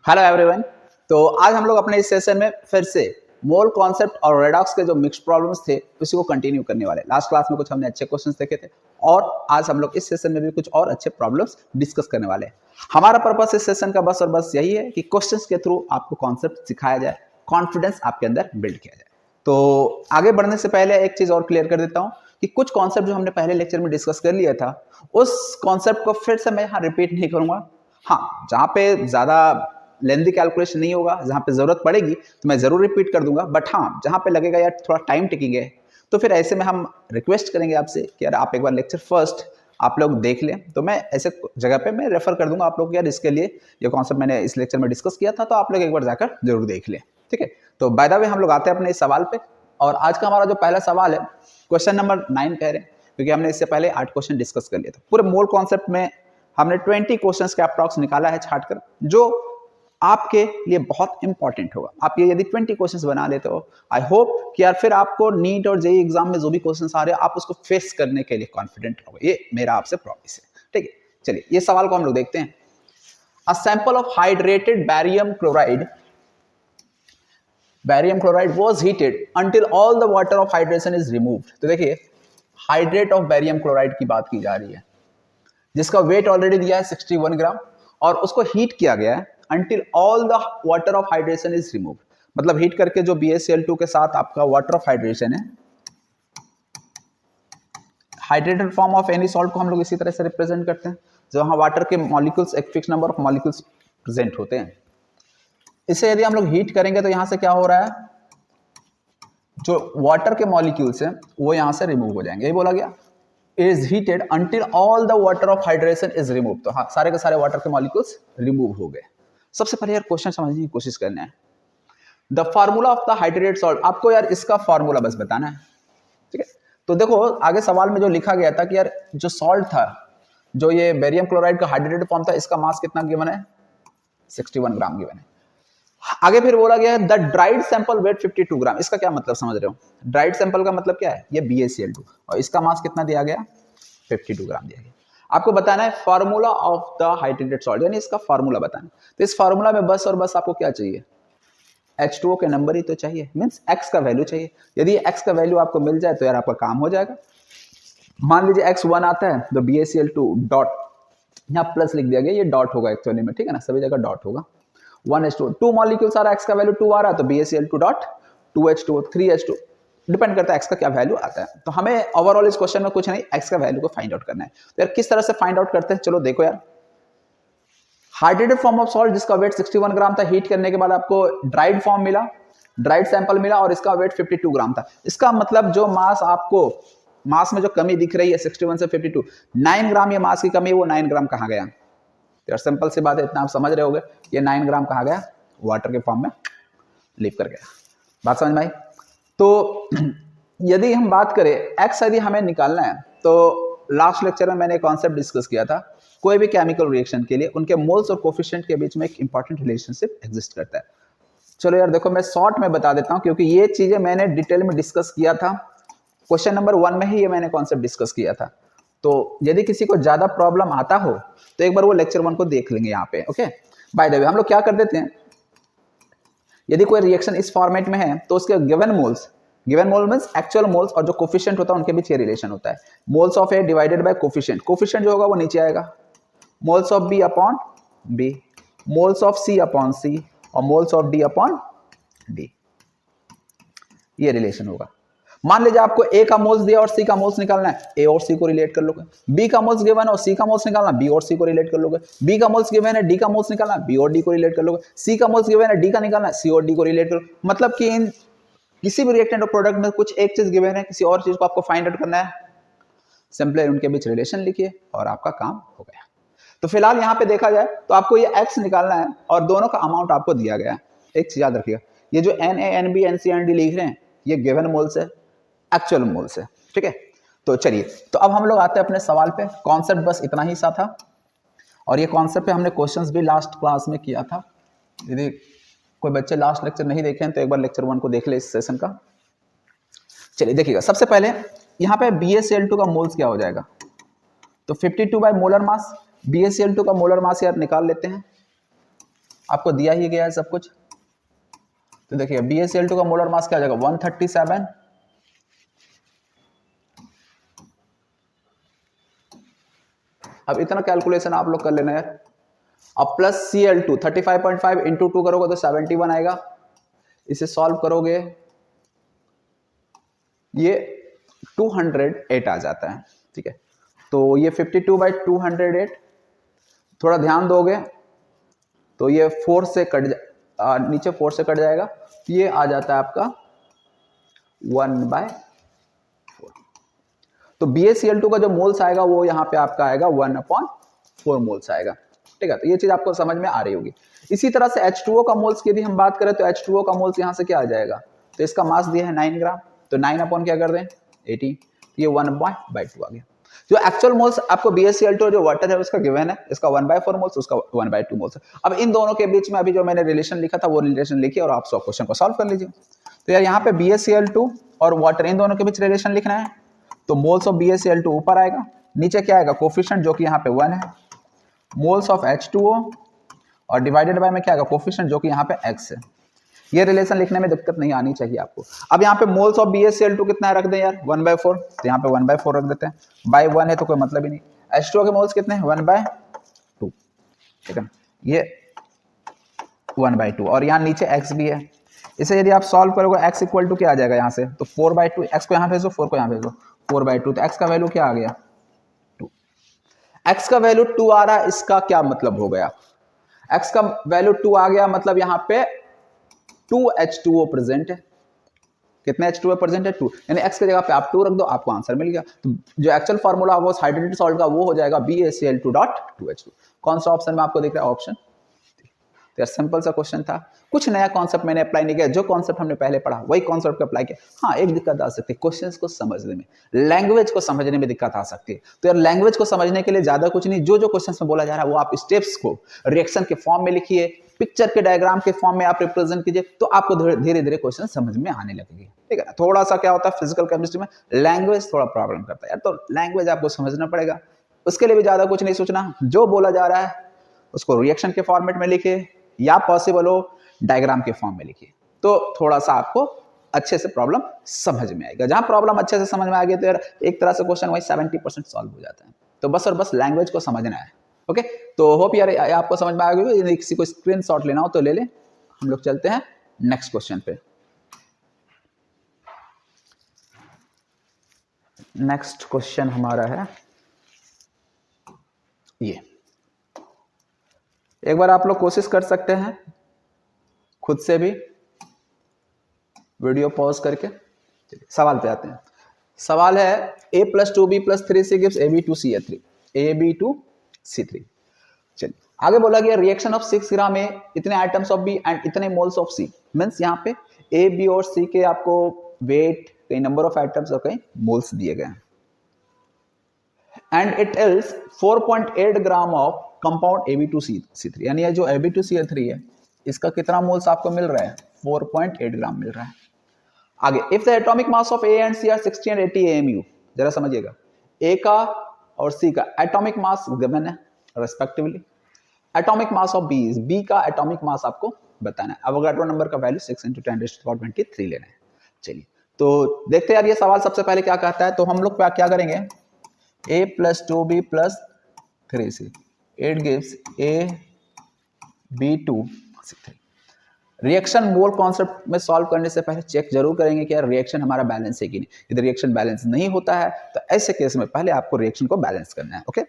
Hello everyone. तो आज हम लोग अपने इस सेशन में फिर से मोल कॉन्सेप्ट और रेडॉक्स के जो मिक्स्ड प्रॉब्लम्स थे उसी को कंटिन्यू करने वाले। लास्ट क्लास में कुछ हमने अच्छे क्वेश्चंस देखे थे और आज हम लोग इस सेशन में भी कुछ और अच्छे प्रॉब्लम्स डिस्कस करने वाले हैं। हमारा पर्पस इस सेशन का बस और बस यही है कि क्वेश्चंस के थ्रू आपको कॉन्सेप्ट सिखाया जाए, कॉन्फिडेंस आपके अंदर बिल्ड किया जाए। तो आगे बढ़ने से पहले एक चीज और क्लियर कर देता हूँ कि कुछ कॉन्सेप्ट जो हमने पहले लेक्चर में डिस्कस कर लिया था उस कॉन्सेप्ट को फिर से मैं यहाँ रिपीट नहीं करूंगा। हाँ, जहाँ पे ज्यादा लेंथी कैलकुलेशन नहीं होगा, जहां पे जरूरत पड़ेगी तो मैं जरूर रिपीट कर दूंगा, बट हाँ जहां पे लगेगा यार थोड़ा टाइम टेकिंग है तो फिर ऐसे में हम रिक्वेस्ट करेंगे आपसे कि यार आप एक बार लेक्चर फर्स्ट आप लोग देख लें, तो मैं ऐसे जगह पे मैं रेफर कर दूंगा आप लोग यार इसके लिए ये कॉन्सेप्ट मैंने इस लेक्चर में डिस्कस किया था, तो आप लोग एक बार जाकर जरूर देख लें। ठीक है, तो बाय द वे हम लोग आते हैं अपने इस सवाल पे और आज का हमारा जो पहला सवाल है क्वेश्चन नंबर 9 कह रहे हैं, क्योंकि हमने इससे पहले 8 क्वेश्चन डिस्कस कर लिए थे। पूरे मोल कॉन्सेप्ट में हमने 20 क्वेश्चंस का अप्रॉक्स निकाला है छाट कर, जो आपके लिए बहुत इंपॉर्टेंट होगा। आप ये यदि 20 क्वेश्चंस बना लेते हो, आई होप कि यार फिर आपको नीट और जेईई एग्जाम में जो भी क्वेश्चंस आ रहे हैं आप उसको फेस करने के लिए कॉन्फिडेंट होगा, ये मेरा आपसे प्रॉमिस है। ठीक है, चलिए ये सवाल को हम लोग देखते हैं। A sample of hydrated barium chloride was heated until all the water of hydration is removed। तो देखिए हाइड्रेट ऑफ बैरियम क्लोराइड की बात की जा रही है जिसका वेट ऑलरेडी दिया है 61 ग्राम और उसको हीट किया गया है until all the water of hydration is removed। मतलब हीट करके जो BaCl2 के साथ आपका वाटर ऑफ हाइड्रेशन है, hydrated form of any salt को हम लोग इसी तरह से रिप्रेजेंट करते हैं जहां वाटर के मॉलिक्यूल्स एक fix number of molecules present होते हैं। इसे यदि हम लोग हीट करेंगे तो यहां से क्या हो रहा है, जो वाटर के मॉलिक्यूल्स हैं वो यहां से रिमूव हो जाएंगे। ये बोला गया is heated until all the water of hydration is removed। तो हाँ, सारे के सारे वाटर के मॉलिक्यूल्स रिमूव हो गए। सबसे पहले यार क्वेश्चन समझने की कोशिश करना है। The formula of the hydrated salt, आपको यार इसका फार्मूला बस बताना है। ठीक है, तो देखो आगे सवाल में जो लिखा गया था कि यार जो सॉल्ट था, जो ये बेरियम क्लोराइड का हाइड्रेटेड फॉर्म था, इसका मास कितना गिवन है, 61 ग्राम गिवन है। आगे फिर बोला गया है द ड्राइड सैंपल वेट 52 ग्राम। इसका क्या मतलब समझ रहे हो, ड्राइड सैंपल का मतलब क्या है, ये BaCl2 और इसका मास कितना दिया गया, 52 ग्राम दिया गया। आपको बताना है formula of the hydrated salt, यानी इसका फार्मूला बताना। तो इस फार्मूला में बस और बस आपको क्या चाहिए, H2O के नंबर ही तो चाहिए, मींस x का वैल्यू चाहिए। यदि x का वैल्यू आपको मिल जाए तो यार आपका काम हो जाएगा। मान लीजिए x1 आता है तो BaCl2 डॉट, यहाँ प्लस लिख दिया गया, ये डॉट होगा एक्चुअली में, ठीक है ना, सभी जगह डॉट होगा। 1H2, 2 मॉलिक्यूल्स आ रहा है, x का वैल्यू 2 आ रहा है तो BaCl2 dot 2H2O 3H2, depend करता है x का क्या वैल्यू आता है। तो हमें ओवरऑल इस क्वेश्चन में कुछ नहीं, x का वैल्यू को फाइंड आउट करना है। तो यार किस तरह से फाइंड आउट करते हैं, चलो देखो यार। हाइड्रेटेड फॉर्म ऑफ सॉल्ट जिसका वेट 61 ग्राम था, हीट करने के बाद आपको ड्राइड फॉर्म मिला, ड्राइड सैंपल मिला और इसका वेट 52 ग्राम था। इसका मतलब जो मास आपको, मास में जो कमी दिख रही है 61 से 52, 9 ग्राम ये मास की कमी, वो 9 ग्राम कहाँ गया। यार सिंपल सी बात है, इतना आप समझ रहे होगे, ये 9 ग्राम कहाँ गया, वाटर के फॉर्म में लीव कर गया। बात समझ में आई। तो यदि हम बात करें x यदि हमें निकालना है, तो लास्ट लेक्चर में मैंने कॉन्सेप्ट डिस्कस किया था, कोई भी केमिकल रिएक्शन के लिए उनके मोल्स और कोफिशिएंट के बीच में एक इंपॉर्टेंट रिलेशनशिप एग्जिस्ट करता है। चलो यार देखो मैं शॉर्ट में बता देता हूं, क्योंकि ये चीजें मैंने डिटेल में डिस्कस किया था, क्वेश्चन नंबर 1 में ही ये मैंने कॉन्सेप्ट डिस्कस किया था। तो यदि किसी को ज्यादा प्रॉब्लम आता हो तो एक बार वो लेक्चर 1 को देख लेंगे यहाँ पे। ओके, बाय द वे हम लोग क्या कर देते हैं, यदि कोई रिएक्शन इस फॉर्मेट में है तो उसके गिवन मोल्स, गिवन मोल मींस एक्चुअल मोल्स और जो कोफिशिएंट होता है उनके बीच ये रिलेशन होता है, moles of A divided by coefficient. Coefficient जो होगा वो नीचे आएगा, moles of B upon B, moles of C upon C और moles of D upon D, ये रिलेशन होगा। मान लीजिए आपको ए का मोल्स दिया और सी का मोल्स निकालना है, ए और सी को रिलेट कर लोगे। बी का मोल्स गिवन है और सी का मोल्स निकालना, बी और सी को रिलेट कर लोगे। बी का मोल्स गिवन है, डी का मोल्स निकालना, बी और डी को रिलेट कर लोगे। सी का मोल्स गिवन है, डी का निकालना, सी और डी को रिलेट कर। मतलब कि इन किसी भी रिएक्टेंट और प्रोडक्ट में कुछ एक चीज गिवन है, किसी और चीज को आपको फाइंड आउट करना है, सिंपली उनके बीच रिलेशन लिखिए और आपका काम हो गया। तो फिलहाल यहाँ पे देखा जाए तो आपको ये x निकालना है और दोनों का अमाउंट आपको दिया गया है। एक चीज याद रखिएगा, ये जो Na, Nb, Nc, Nd लिख रहे हैं ये गिवन मोल्स है, एक्चुअल मोल्स है। ठीक है, तो चलिए, तो अब हम लोग आते हैं अपने सवाल पे। कॉन्सेप्ट बस इतना ही सा था और ये कॉन्सेप्ट पे हमने क्वेश्चंस भी लास्ट क्लास में किया था। यदि कोई बच्चे लास्ट लेक्चर नहीं देखे हैं तो एक बार लेक्चर 1 को देख ले इस सेशन का। चलिए देखिएगा, सबसे पहले यहाँ पे BaCl2 का मोल्स क्या हो जाएगा, तो 52 बाय मोलर मास, BaCl2 का मोलर मास यार निकाल लेते हैं। आपको दिया ही गया है सब कुछ। तो देखिए BaCl2 का मोलर मास क्या आ जाएगा 137। अब इतना कैलकुलेशन आप लोग कर लेना यार। अब प्लस Cl2 35.5 इंटू 2 करोगे तो 71 आएगा। इसे सॉल्व करोगे ये 208 आ जाता है, ठीक है। तो ये 52/208, थोड़ा ध्यान दोगे तो ये 4 से कट नीचे 4 से कट जाएगा, तो ये आ जाता है आपका 1/4। तो BaCl2 का जो मोल्स आएगा वो यहाँ पे आपका आएगा 1/4 मोल्स आएगा, ठीक है। तो ये चीज आपको समझ में आ रही होगी। इसी तरह से H2O का मोल्स की यदि हम बात करें तो H2O का मोल्स यहाँ से क्या आ जाएगा, तो इसका मास दिया है 9 ग्राम, तो 9 अपॉन क्या कर दें 80, ये 1/2 आ गया। जो एक्चुअल मोल्स आपको BaCl2 जो वाटर है उसका गिवन है, इसका 1/4 मोल्स, उसका 1/2 मोल्स है। अब इन दोनों के बीच में अभी जो मैंने रिलेशन लिखा था वो रिलेशन लिखिए और आप क्वेश्चन को सॉल्व कर लीजिए। तो यार यहाँ पे BaCl2 और वाटर इन दोनों के बीच रिलेशन लिखना है, तो मोल्स ऑफ BaCl2 ऊपर आएगा, नीचे क्या आएगा कोफिशिएंट जो कि यहाँ पे 1 है, मोल्स ऑफ H2O और डिवाइडेड बाय में क्या आएगा कोफिशिएंट जो कि यहाँ पे x है। ये रिलेशन लिखने में दिक्कत नहीं आनी चाहिए आपको। अब यहाँ पे मोल्स ऑफ BaCl2 कितना रख दें यार 1/4, तो यहाँ पे 1/4 रख देते हैं, बाय 1 है तो कोई मतलब ही नहीं। H2O के मोल्स कितने हैं 1/2, ठीक है, ये 1/2 और यहाँ नीचे x भी है। इसे यदि आप सॉल्व करोगे x इक्वल टू क्या आ जाएगा यहाँ से, तो 4/2, x को यहाँ भेजो 4 को यहाँ भेजो 4/2, तो x का वैल्यू क्या आ गया 2। x का वैल्यू 2 आ रहा है, इसका क्या मतलब हो गया, x का वैल्यू 2 आ गया मतलब यहाँ पे 2H2O प्रेजेंट है। कितने H2O प्रेजेंट है 2, यानी x की जगह पे आप 2 रख दो, आपको आंसर मिल गया। तो जो एक्चुअल फार्मूला वो हाइड्रेटेड सॉल्ट का वो हो जाएगा BaCl2.2H2। कौन सा ऑप्शन में आपको दिख रहा है ऑप्शन। तो यार सिंपल सा क्वेश्चन था, कुछ नया कॉन्सेप्ट मैंने अप्लाई नहीं किया, जो कॉन्सेप्ट हमने पहले पढ़ा वही कॉन्सेप्ट को अप्लाई किया। हाँ एक दिक्कत आ सकती है क्वेश्चंस को समझने में, लैंग्वेज को समझने में दिक्कत आ सकती है। तो यार लैंग्वेज को समझने के लिए ज्यादा कुछ नहीं, जो जो क्वेश्चंस में बोला जा रहा है वो आप स्टेप्स को रिएक्शन के फॉर्म में लिखिए, पिक्चर के डायग्राम के फॉर्म में आप रिप्रेजेंट कीजिए, तो आपको धीरे धीरे क्वेश्चन समझ में आने लगेगी, ठीक है ना। थोड़ा सा क्या होता है फिजिकल केमिस्ट्री में लैंग्वेज थोड़ा प्रॉब्लम करता है यार, तो लैंग्वेज आपको समझना पड़ेगा। उसके लिए भी ज्यादा कुछ नहीं सोचना, जो बोला जा रहा है उसको रिएक्शन के फॉर्मेट में लिखिए या पॉसिबल हो डायग्राम के फॉर्म में लिखिए, तो थोड़ा सा आपको अच्छे से प्रॉब्लम समझ में आएगा। जहां प्रॉब्लम अच्छे से समझ में आ गई तो यार एक तरह से क्वेश्चन वही 70% सॉल्व हो जाता है। तो बस और बस लैंग्वेज को समझना है, ओके। तो होप यार आपको समझ में आ गई। यदि किसी को स्क्रीनशॉट लेना हो तो ले ले। हम लोग चलते हैं नेक्स्ट क्वेश्चन पे। नेक्स्ट क्वेश्चन हमारा है ये, एक बार आप लोग कोशिश कर सकते हैं खुद से भी वीडियो पॉज करके। सवाल पे आते हैं। सवाल है a + 2b + 3c gives Ab2Ca3 Ab2C3। चलिए आगे बोला गया रिएक्शन ऑफ 6 ग्राम में इतने आइटम्स ऑफ B एंड इतने मोल्स ऑफ C, मींस यहाँ पे A B और C के आपको वेट, कई नंबर ऑफ आइटम्स और कई मोल्स दिए गए हैं। And it is 4.8 gram of compound Ab2C3, यानी ये जो Ab2Ca3 है इसका कितना मोल्स आपको मिल रहा है 4.8 ग्राम मिल रहा है। आगे if the atomic mass of A and C are 60 and 80 AMU, जरा समझिएगा A का और C का एटॉमिक मास गिवन है respectively. Atomic mass of B का एटॉमिक मास आपको बताना है। अवोगाड्रो नंबर का वैल्यू 6 × 10⁻23 लेना है। चलिए तो देखते हैं यार ये सवाल सबसे पहले क्या कहता है। तो हम लोग क्या करेंगे A + 2B + 3C, it gives Ab2C3। Reaction mole concept में सॉल्व करने से पहले चेक जरूर करेंगे कि यार रिएक्शन हमारा बैलेंस है कि नहीं। यदि रिएक्शन बैलेंस नहीं होता है तो ऐसे केस में पहले आपको रिएक्शन को बैलेंस करना है, ओके।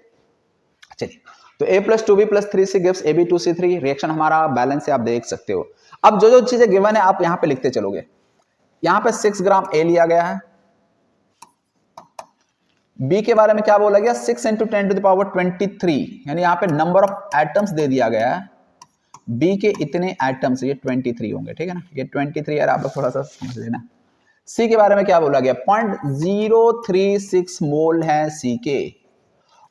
चलिए तो A + 2B + 3C gives Ab2C3, reaction हमारा बैलेंस है, आप देख सकते हो। अब जो जो चीजें गिवन है आप यहां पे लिखते चलोगे। यहां पे 6 ग्राम A लिया गया है, B के बारे में क्या बोला गया 6 × 10⁻23, यानी यहाँ पे नंबर ऑफ एटम्स दे दिया गया है। B के इतने एटम्स ये 23 होंगे, ठीक है ना, ये 23 यार आप लोग थोड़ा सा समझ लेना। C के बारे में क्या बोला गया 0.036 मोल है C के,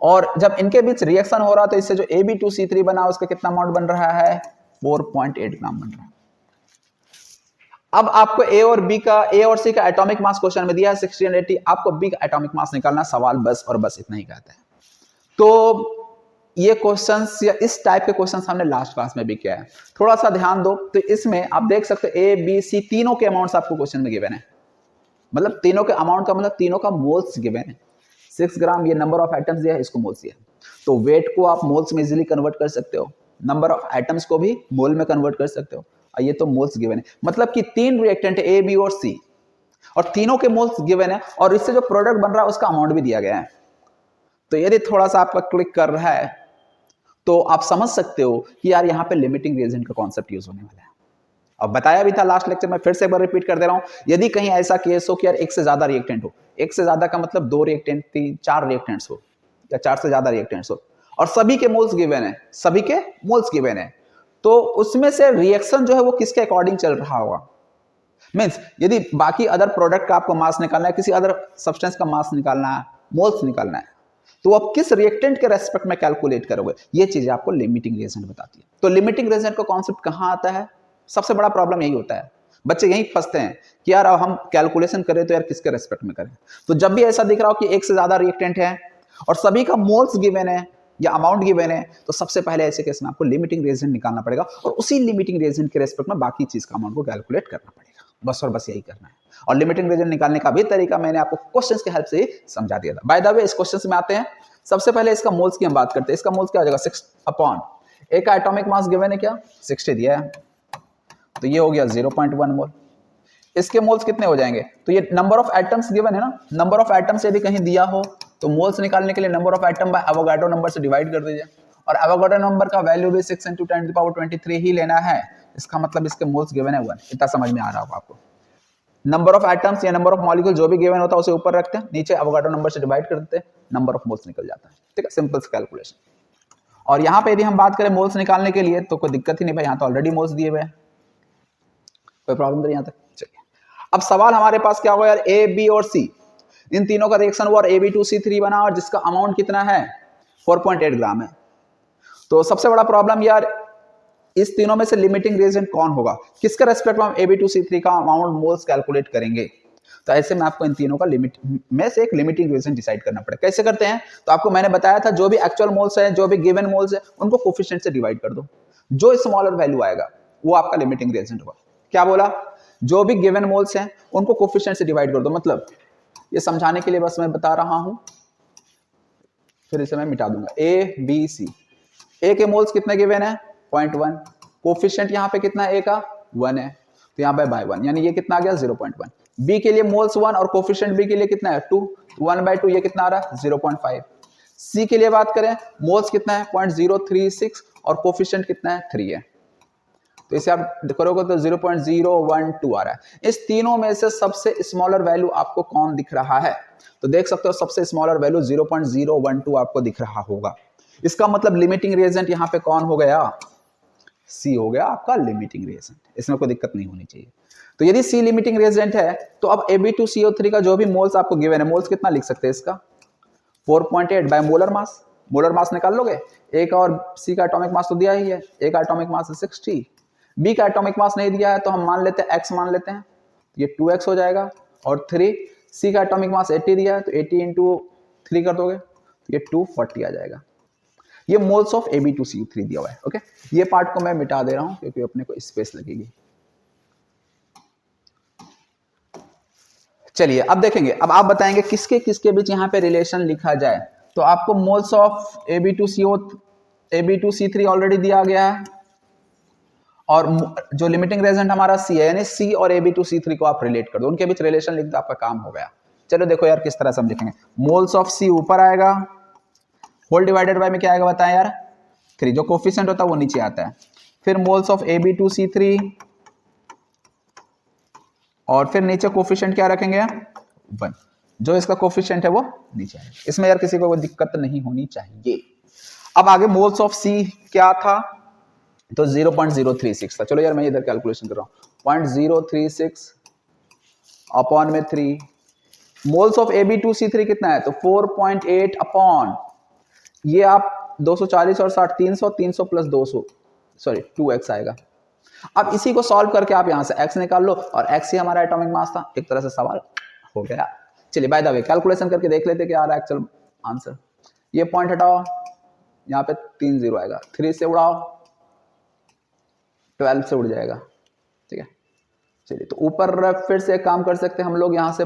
और जब इनके बीच रिएक्शन हो रहा तो इससे जो Ab2C3 बना उसका कितना अमाउंट बन रहा है 4.8 ग्राम बन रहा है। अब आपको A और C का एटॉमिक मास क्वेश्चन में दिया है 60 एंड 80, आपको B का एटॉमिक मास निकालना, सवाल बस और बस इतना ही कहता है। तो ये क्वेश्चंस या इस टाइप के क्वेश्चंस हमने लास्ट क्लास में भी किया है। थोड़ा सा ध्यान दो तो इसमें आप देख सकते हो ए बी सी तीनों के अमाउंट्स आपको क्वेश्चन में गिवन है, मतलब तीनों के अमाउंट का मतलब तीनों का मोल्स गिवन है। 6 ग्राम ये नंबर ऑफ एटम्स दिया है, इसको मोल्स दिया है, तो वेट को आप मोल्स में इजीली कन्वर्ट कर सकते हो, नंबर ऑफ एटम्स को भी मोल में कन्वर्ट कर सकते हो, और ये तो मोल्स गिवन है। मतलब कि 3 रिएक्टेंट है ए बी और सी, और तीनों के मोल्स गिवन है, और इससे जो प्रोडक्ट बन रहा है उसका अमाउंट भी दिया गया है। तो यदि थोड़ा सा आपका क्लिक कर रहा है तो आप समझ सकते हो कि यार यहाँ पे लिमिटिंग रिएजेंट का कॉन्सेप्ट यूज होने वाला है। अब बताया भी था लास्ट लेक्चर में, फिर से एक बार रिपीट कर दे रहा हूं, यदि कहीं ऐसा केस हो कि यार एक से ज्यादा रिएक्टेंट हो, एक से ज्यादा का मतलब 2 रिएक्टेंट 3 4 रिएक्टेंट्स हो या 4 से ज्यादा रिएक्टेंट्स हो, और सभी के मोल्स गिवन है, सभी के मोल्स गिवन है, तो उसमें से रिएक्शन जो है वो किसके अकॉर्डिंग चल रहा होगा। मीन्स यदि बाकी अदर प्रोडक्ट का आपको मास निकालना है, किसी अदर सब्सटेंस का मास निकालना है, मोल्स निकालना है, तो आप किस रिएक्टेंट के रेस्पेक्ट में कैलकुलेट करोगे, ये चीजें आपको लिमिटिंग रिएजेंट बताती है। तो लिमिटिंग रिएजेंट का कॉन्सेप्ट कहां आता है, सबसे बड़ा प्रॉब्लम यही होता है, बच्चे यही फंसते हैं कि यार अब हम कैलकुलेशन करें तो यार किसके रेस्पेक्ट में करें। तो जब भी ऐसा दिख रहा हो कि एक से ज्यादा रिएक्टेंट है और सभी का मोल्स गिवन है या अमाउंट गिवन है, तो सबसे पहले ऐसे केस में आपको लिमिटिंग रिएजेंट निकालना पड़ेगा, और उसी लिमिटिंग रिएजेंट के रेस्पेक्ट में बाकी चीज का अमाउंट को कैलकुलेट करना पड़ेगा, बस और बस यही करना है। और लिमिटिंग रिएजेंट निकालने का भी तरीका मैंने आपको क्वेश्चंस के हेल्प से ही समझा दिया था। बाय द वे इस क्वेश्चंस में आते हैं, सबसे पहले इसका मोल्स की हम बात करते हैं। इसका मोल्स क्या हो जाएगा, 6 अपॉन एक का एटॉमिक मास गिवन है क्या 60 दिया है, तो ये हो गया 0.1 मोल। इसके मोल्स कितने हो जाएंगे, तो ये नंबर ऑफ एटम्स गिवन है ना, नंबर ऑफ एटम्स यदि कहीं दिया हो तो मोल्स निकालने के लिए number of atom by Avogadro number से डिवाइड कर दीजिए, और एवोगाड्रो नंबर का वैल्यू भी 6 × 10⁻23 ही लेना है। इसका मतलब इसके मोल्स गिवन है 1। इतना समझ में आ रहा होगा आपको। नंबर ऑफ एटम्स या नंबर ऑफ मॉलिक्यूल जो भी गिवन होता है उसे ऊपर रखते हैं, नीचे एवोगाड्रो नंबर से डिवाइड कर देते हैं, नंबर ऑफ मोल्स निकल जाता है। ठीक है, सिंपल कैलकुलेशन। और यहाँ पे यदि हम बात करें मोल्स निकालने के लिए तो कोई दिक्कत ही नहीं भाई, यहाँ तो ऑलरेडी मोल्स दिए हुए हैं, कोई प्रॉब्लम नहीं यहाँ तक। चलिए अब सवाल हमारे पास क्या होगा यार, ए बी और सी इन तीनों का रिएक्शन हुआ और AB2C3 बना, और जिसका अमाउंट कितना है 4.8 ग्राम है। तो सबसे बड़ा प्रॉब्लम यार, इस तीनों में से लिमिटिंग रिएजेंट कौन होगा, किसके रेस्पेक्ट में हम AB2C3 का अमाउंट मोल्स कैलकुलेट करेंगे। तो ऐसे में आपको इन तीनों का लिमिट में से एक लिमिटिंग रिएजेंट डिसाइड करना पड़ेगा। कैसे करते हैं, तो आपको मैंने बताया था जो भी एक्चुअल मोल्स है, जो भी गिवन मोल्स है, उनको कोफिशिएंट से डिवाइड कर दो, जो स्मॉलर वैल्यू आएगा वो आपका लिमिटिंग रिएजेंट होगा। क्या बोला, जो भी गिवन मोल्स हैं उनको कोफिशिएंट से डिवाइड कर दो। मतलब ये समझाने के लिए बस मैं बता रहा हूं, फिर इसे मैं मिटा दूंगा। ए बी सी, ए के मोल्स कितने गिवन है 0.1, कोफिशिएंट यहाँ पे कितना है, ए का 1 है, तो यहाँ पे बाय 1, यानी ये कितना आ गया 0.1। बी के लिए मोल्स 1 और कोफिशिएंट बी के लिए कितना है 2, 1/2, ये कितना आ रहा है 0.5। सी के लिए बात करें, मोल्स कितना है 0.036 और कोफिशिएंट कितना है 3 है, तो इसे आप करोगे तो 0.012 आ रहा है। इस तीनों में से सबसे स्मॉलर वैल्यू आपको कौन दिख रहा है, तो देख सकते हो सबसे स्मॉलर वैल्यू 0.012 आपको दिख रहा होगा। इसका मतलब लिमिटिंग रिएजेंट यहाँ पे कौन हो गया, सी हो गया आपका लिमिटिंग रिएजेंट, इसमें कोई दिक्कत नहीं होनी चाहिए। तो यदि सी लिमिटिंग रिएजेंट है तो अब Ab2CO3 का जो भी मोल्स आपको गिवन है, मोल्स कितना लिख सकते हैं इसका 4.8 by molar mass, molar mass निकाल लोगे। ए का और सी का एटॉमिक मास तो दिया ही है, ए का एटॉमिक मास है 60, बी का एटॉमिक मास नहीं दिया है तो हम मान लेते हैं x मान लेते हैं, ये 2x हो जाएगा, और 3 सी का एटॉमिक मास 80 दिया है तो 80 × 3 कर दोगे तो ये 240 आ जाएगा। ये मोल्स ऑफ Ab2CO3 दिया हुआ है। ओके, ये पार्ट को मैं मिटा दे रहा हूं क्योंकि अपने को स्पेस लगेगी। चलिए अब देखेंगे, अब आप बताएंगे किसके किसके बीच यहाँ पे रिलेशन लिखा जाए। तो आपको मोल्स ऑफ Ab2C3 ऑलरेडी दिया गया है, और जो लिमिटिंग रिएजेंट हमारा सी है, यानी सी और Ab2C3 को आप रिलेट कर दो, उनके बीच रिलेशन लिख दो, आपका काम हो गया। चलो देखो यार किस तरह से हम लिखेंगे, मोल्स ऑफ सी ऊपर आएगा, होल डिवाइडेड बाय में क्या आएगा बताएं यार 3, जो कोफिशिएंट होता है वो नीचे आता है, फिर मोल्स ऑफ Ab2C3, और फिर नीचे कोफिशिएंट क्या रखेंगे 1, जो इसका कोफिशिएंट है वो नीचे आएगा। इसमें यार किसी को कोई दिक्कत नहीं होनी चाहिए। अब आगे मोल्स ऑफ सी क्या था, तो 0.036 था। चलो यार मैं इधर कैलकुलेशन कर रहा हूँ, 0.036 अपॉन में 3, मोल्स ऑफ Ab2C3 कितना है तो 4.8 अपॉन, ये आप 240 और 60 300, 300 प्लस 200 सॉरी 2x आएगा। अब इसी को सॉल्व करके आप यहां से x निकाल लो, और x ही हमारा एटॉमिक मास था, एक तरह से सवाल हो गया। चलिए बाय द वे कैलकुलेशन करके देख लेते क्या आ रहा है एक्चुअल आंसर। ये पॉइंट हटाओ, यहाँ पे 3 0 आएगा, 3 से उड़ाओ 12 से उड़ जाएगा, ठीक है। चलिए तो ऊपर फिर से एक काम कर सकते हैं हम लोग, यहाँ से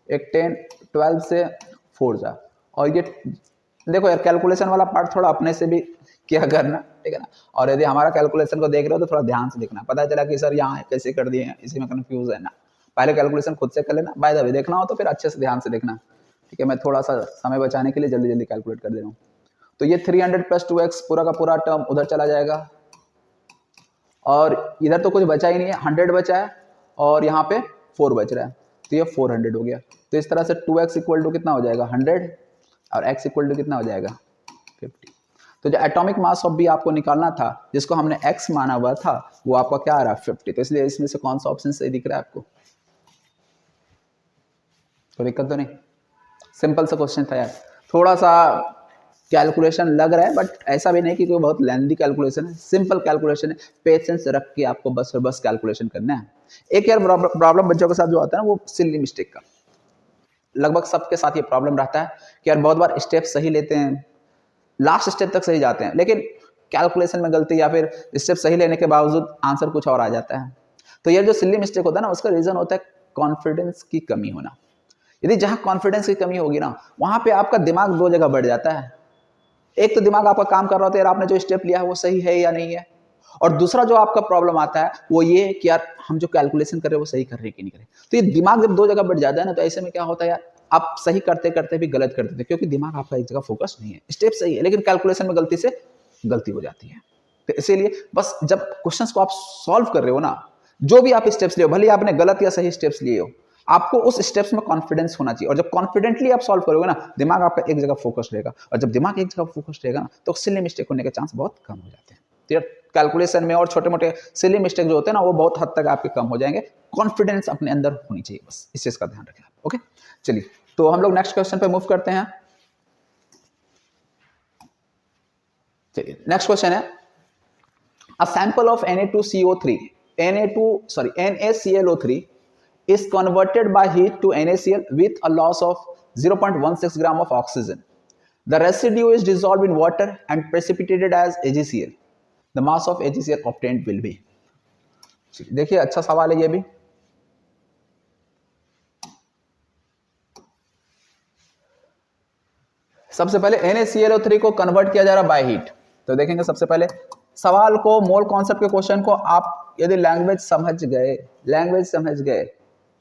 एक 10 12 से 4 जा, और ये देखो यार कैलकुलेशन वाला पार्ट थोड़ा अपने से भी क्या करना, ठीक है ना। और यदि हमारा कैलकुलेशन को देख रहे हो तो थोड़ा ध्यान से देखना, पता चला कि सर यहाँ कैसे कर दिए हैं, इसी में कंफ्यूज है ना, पहले कैलकुलेशन खुद से कर लेना, बाय द वे देखना हो तो फिर अच्छे से ध्यान से देखना, ठीक है। मैं थोड़ा सा समय बचाने के लिए जल्दी जल्दी कैलकुलेट कर दे रहा हूँ। तो ये 300 + 2x पूरा का पूरा टर्म उधर चला जाएगा, और इधर तो कुछ बचा ही नहीं है, 100 बचा है और यहाँ पे 4 बच रहा है, तो ये 400 हो गया। तो इस तरह से 2x = कितना हो जाएगा 100 और x = कितना हो जाएगा 50। तो जो एटॉमिक मास ऑफ बी आपको निकालना था, जिसको हमने x माना हुआ था, वो आपका क्या आ रहा है 50। तो इसलिए इसमें से कौन सा ऑप्शन सही दिख रहा है आपको? कोई दिक्कत तो नहीं, सिंपल सा क्वेश्चन था यार, थोड़ा सा कैलकुलेशन लग रहा है बट ऐसा भी नहीं कि कोई बहुत लेंथी कैलकुलेशन है, सिंपल कैलकुलेशन है, पेशेंस रख के आपको बस और बस कैलकुलेशन करना है। एक यार प्रॉब्लम बच्चों के साथ जो आता है ना, वो सिली मिस्टेक का, लगभग सबके साथ ये प्रॉब्लम रहता है कि यार बहुत बार स्टेप सही लेते हैं, लास्ट स्टेप तक सही जाते हैं, लेकिन कैलकुलेशन में गलती या फिर स्टेप सही लेने के बावजूद आंसर कुछ और आ जाता है। तो ये जो सिली मिस्टेक होता है ना, उसका रीजन होता है कॉन्फिडेंस की कमी होना। यदि जहां कॉन्फिडेंस की कमी होगी ना, वहां पे आपका दिमाग 2 जगह बढ़ जाता है। एक तो दिमाग आपका काम कर रहा होता है यार आपने जो स्टेप लिया है वो सही है या नहीं है, और दूसरा जो आपका प्रॉब्लम आता है वो ये कि यार हम जो कैलकुलेशन कर रहे हैं वो सही कर रहे हैं कि नहीं कर रहे। तो ये दिमाग जब 2 जगह बढ़ जाता है ना, तो ऐसे में क्या होता है यार, आप सही करते करते भी गलत कर देते हैं, क्योंकि दिमाग आपका एक जगह फोकस नहीं है। स्टेप सही है लेकिन कैलकुलेशन में गलती से गलती हो जाती है। तो इसीलिए बस जब क्वेश्चंस को आप सॉल्व कर रहे हो ना, जो भी आप स्टेप्स लिए हो, भले आपने गलत या सही स्टेप्स लिए हो, आपको उस स्टेप्स में कॉन्फिडेंस होना चाहिए। और जब कॉन्फिडेंटली आप सॉल्व करोगे ना, दिमाग आपका एक जगह फोकस रहेगा, और जब दिमाग एक जगह फोकस रहेगा ना, तो सिली मिस्टेक होने के चांस बहुत कम हो जाते हैं। तो कैलकुलेशन में और छोटे मोटे सिली मिस्टेक जो होते हैं ना, वो बहुत हद तक आपके कम हो जाएंगे। कॉन्फिडेंस अपने अंदर होनी चाहिए, बस इस चीज का ध्यान रखें आप। ओके, चलिए तो हम लोग नेक्स्ट क्वेश्चन पे मूव करते हैं। चलिए नेक्स्ट क्वेश्चन है, a sample of Na2CO3 NaClO3 is converted by heat to NaCl with a loss of 0.16 gram of oxygen. The residue is dissolved in water and precipitated as AgCl. The mass of AgCl obtained will be. देखिए अच्छा सवाल है ये भी। सबसे पहले NaClO3 को convert किया जा रहा बाय हीट। तो देखेंगे सबसे पहले सवाल को, मोल कॉन्सेप्ट के क्वेश्चन को आप यदि लैंग्वेज समझ गए,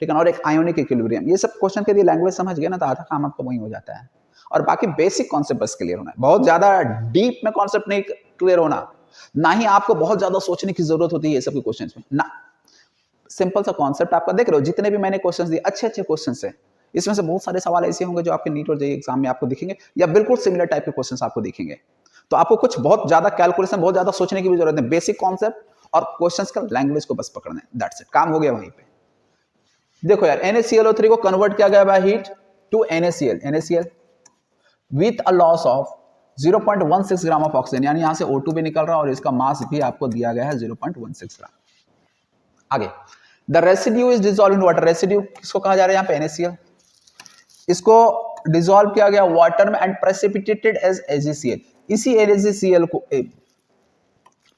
ठीक है ना, और एक आयोनिक इक्विलिब्रियम, ये सब क्वेश्चन के लिए लैंग्वेज समझ गए ना, तो आधा काम आपका वही हो जाता है। और बाकी बेसिक कॉन्सेप्ट बस क्लियर होना है, बहुत ज्यादा डीप में कॉन्सेप्ट नहीं क्लियर होना, ना ही आपको बहुत ज्यादा सोचने की जरूरत होती है ये सब के क्वेश्चन में ना। सिंपल सा कॉन्सेप्ट आपका देख रहे हो, जितने भी मैंने क्वेश्चन दिए अच्छे अच्छे क्वेश्चन है, इसमें से बहुत सारे सवाल ऐसे होंगे जो आपके नीट और जेईई एग्जाम में आपको दिखेंगे, या बिल्कुल सिमिलर टाइप के क्वेश्चन आपको दिखेंगे। तो आपको कुछ बहुत ज्यादा कैलकुलेशन, बहुत ज्यादा सोचने की भी जरूरत है, बेसिक कॉन्सेप्ट और क्वेश्चंस का लैंग्वेज को बस पकड़ना है, दैट्स इट, काम हो गया वहीं पे। देखो यार NaClO3 को कन्वर्ट किया गया by heat to NaCl with a loss of 0.16 gram of oxygen, यानी यहां से O2 भी निकल रहा है और इसका मास भी आपको दिया गया है 0.16 ग्राम। आगे, the residue is dissolve in water. Residue किसको कहा जा रहा है यहाँ पे? NaCl। इसको डिसॉल्व किया गया वाटर में एंड प्रेसिपिटेटेड एज AgCl।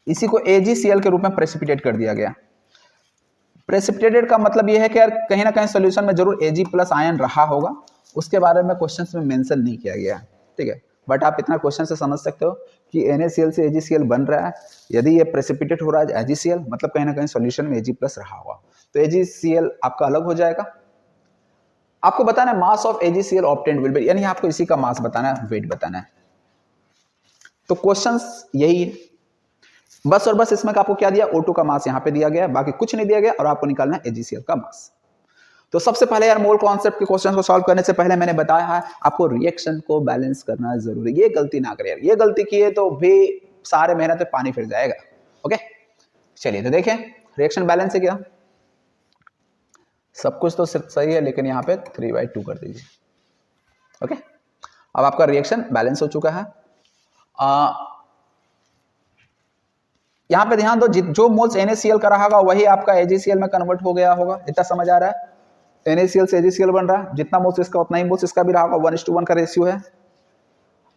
इसी को AgCl के रूप में प्रेसिपिटेट कर दिया गया। प्रेसिपिटेटेड का मतलब यह है कि यार कहीं ना कहीं सॉल्यूशन में जरूर Ag+ आयन रहा होगा, उसके बारे में क्वेश्चंस में मेंशन नहीं किया गया, ठीक है। बट आप इतना क्वेश्चन से समझ सकते हो कि NaCl से AgCl बन रहा है, यदि ये प्रेसिपिटेट हो रहा है AgCl, मतलब कहीं ना कहीं सॉल्यूशन में Ag+ रहा होगा, तो AgCl आपका अलग हो जाएगा। आपको बताना है mass of AgCl obtained will be, यानी आपको इसी का मास बताना है, वेट बताना है। तो क्वेश्चंस यही है बस, और बस इसमें आपको क्या दिया, O2 का मास यहाँ पे दिया गया, बाकी कुछ नहीं दिया गया, और आपको निकालना है AgCl का मास। तो सबसे पहले यार मोल कॉन्सेप्ट के क्वेश्चन को सॉल्व करने से पहले मैंने बताया है आपको रिएक्शन को बैलेंस करना जरूरी, ये गलती ना करें यार, ये गलती की है तो भी सारे मेहनत पे पानी फिर जाएगा। ओके चलिए तो देखें रिएक्शन बैलेंस है क्या, सब कुछ तो सही है, लेकिन यहाँ पे 3/2 कर दीजिए। ओके अब आपका रिएक्शन बैलेंस हो चुका है। यहां पे ध्यान दो, जो मोल्स NaCl का रहा होगा वही आपका AgCl में कन्वर्ट हो गया होगा, इतना समझ आ रहा है। NaCl से AgCl बन रहा है, जितना मोल्स इसका उतना ही मोल्स इसका भी रहा होगा, 1:1 का रेशियो है।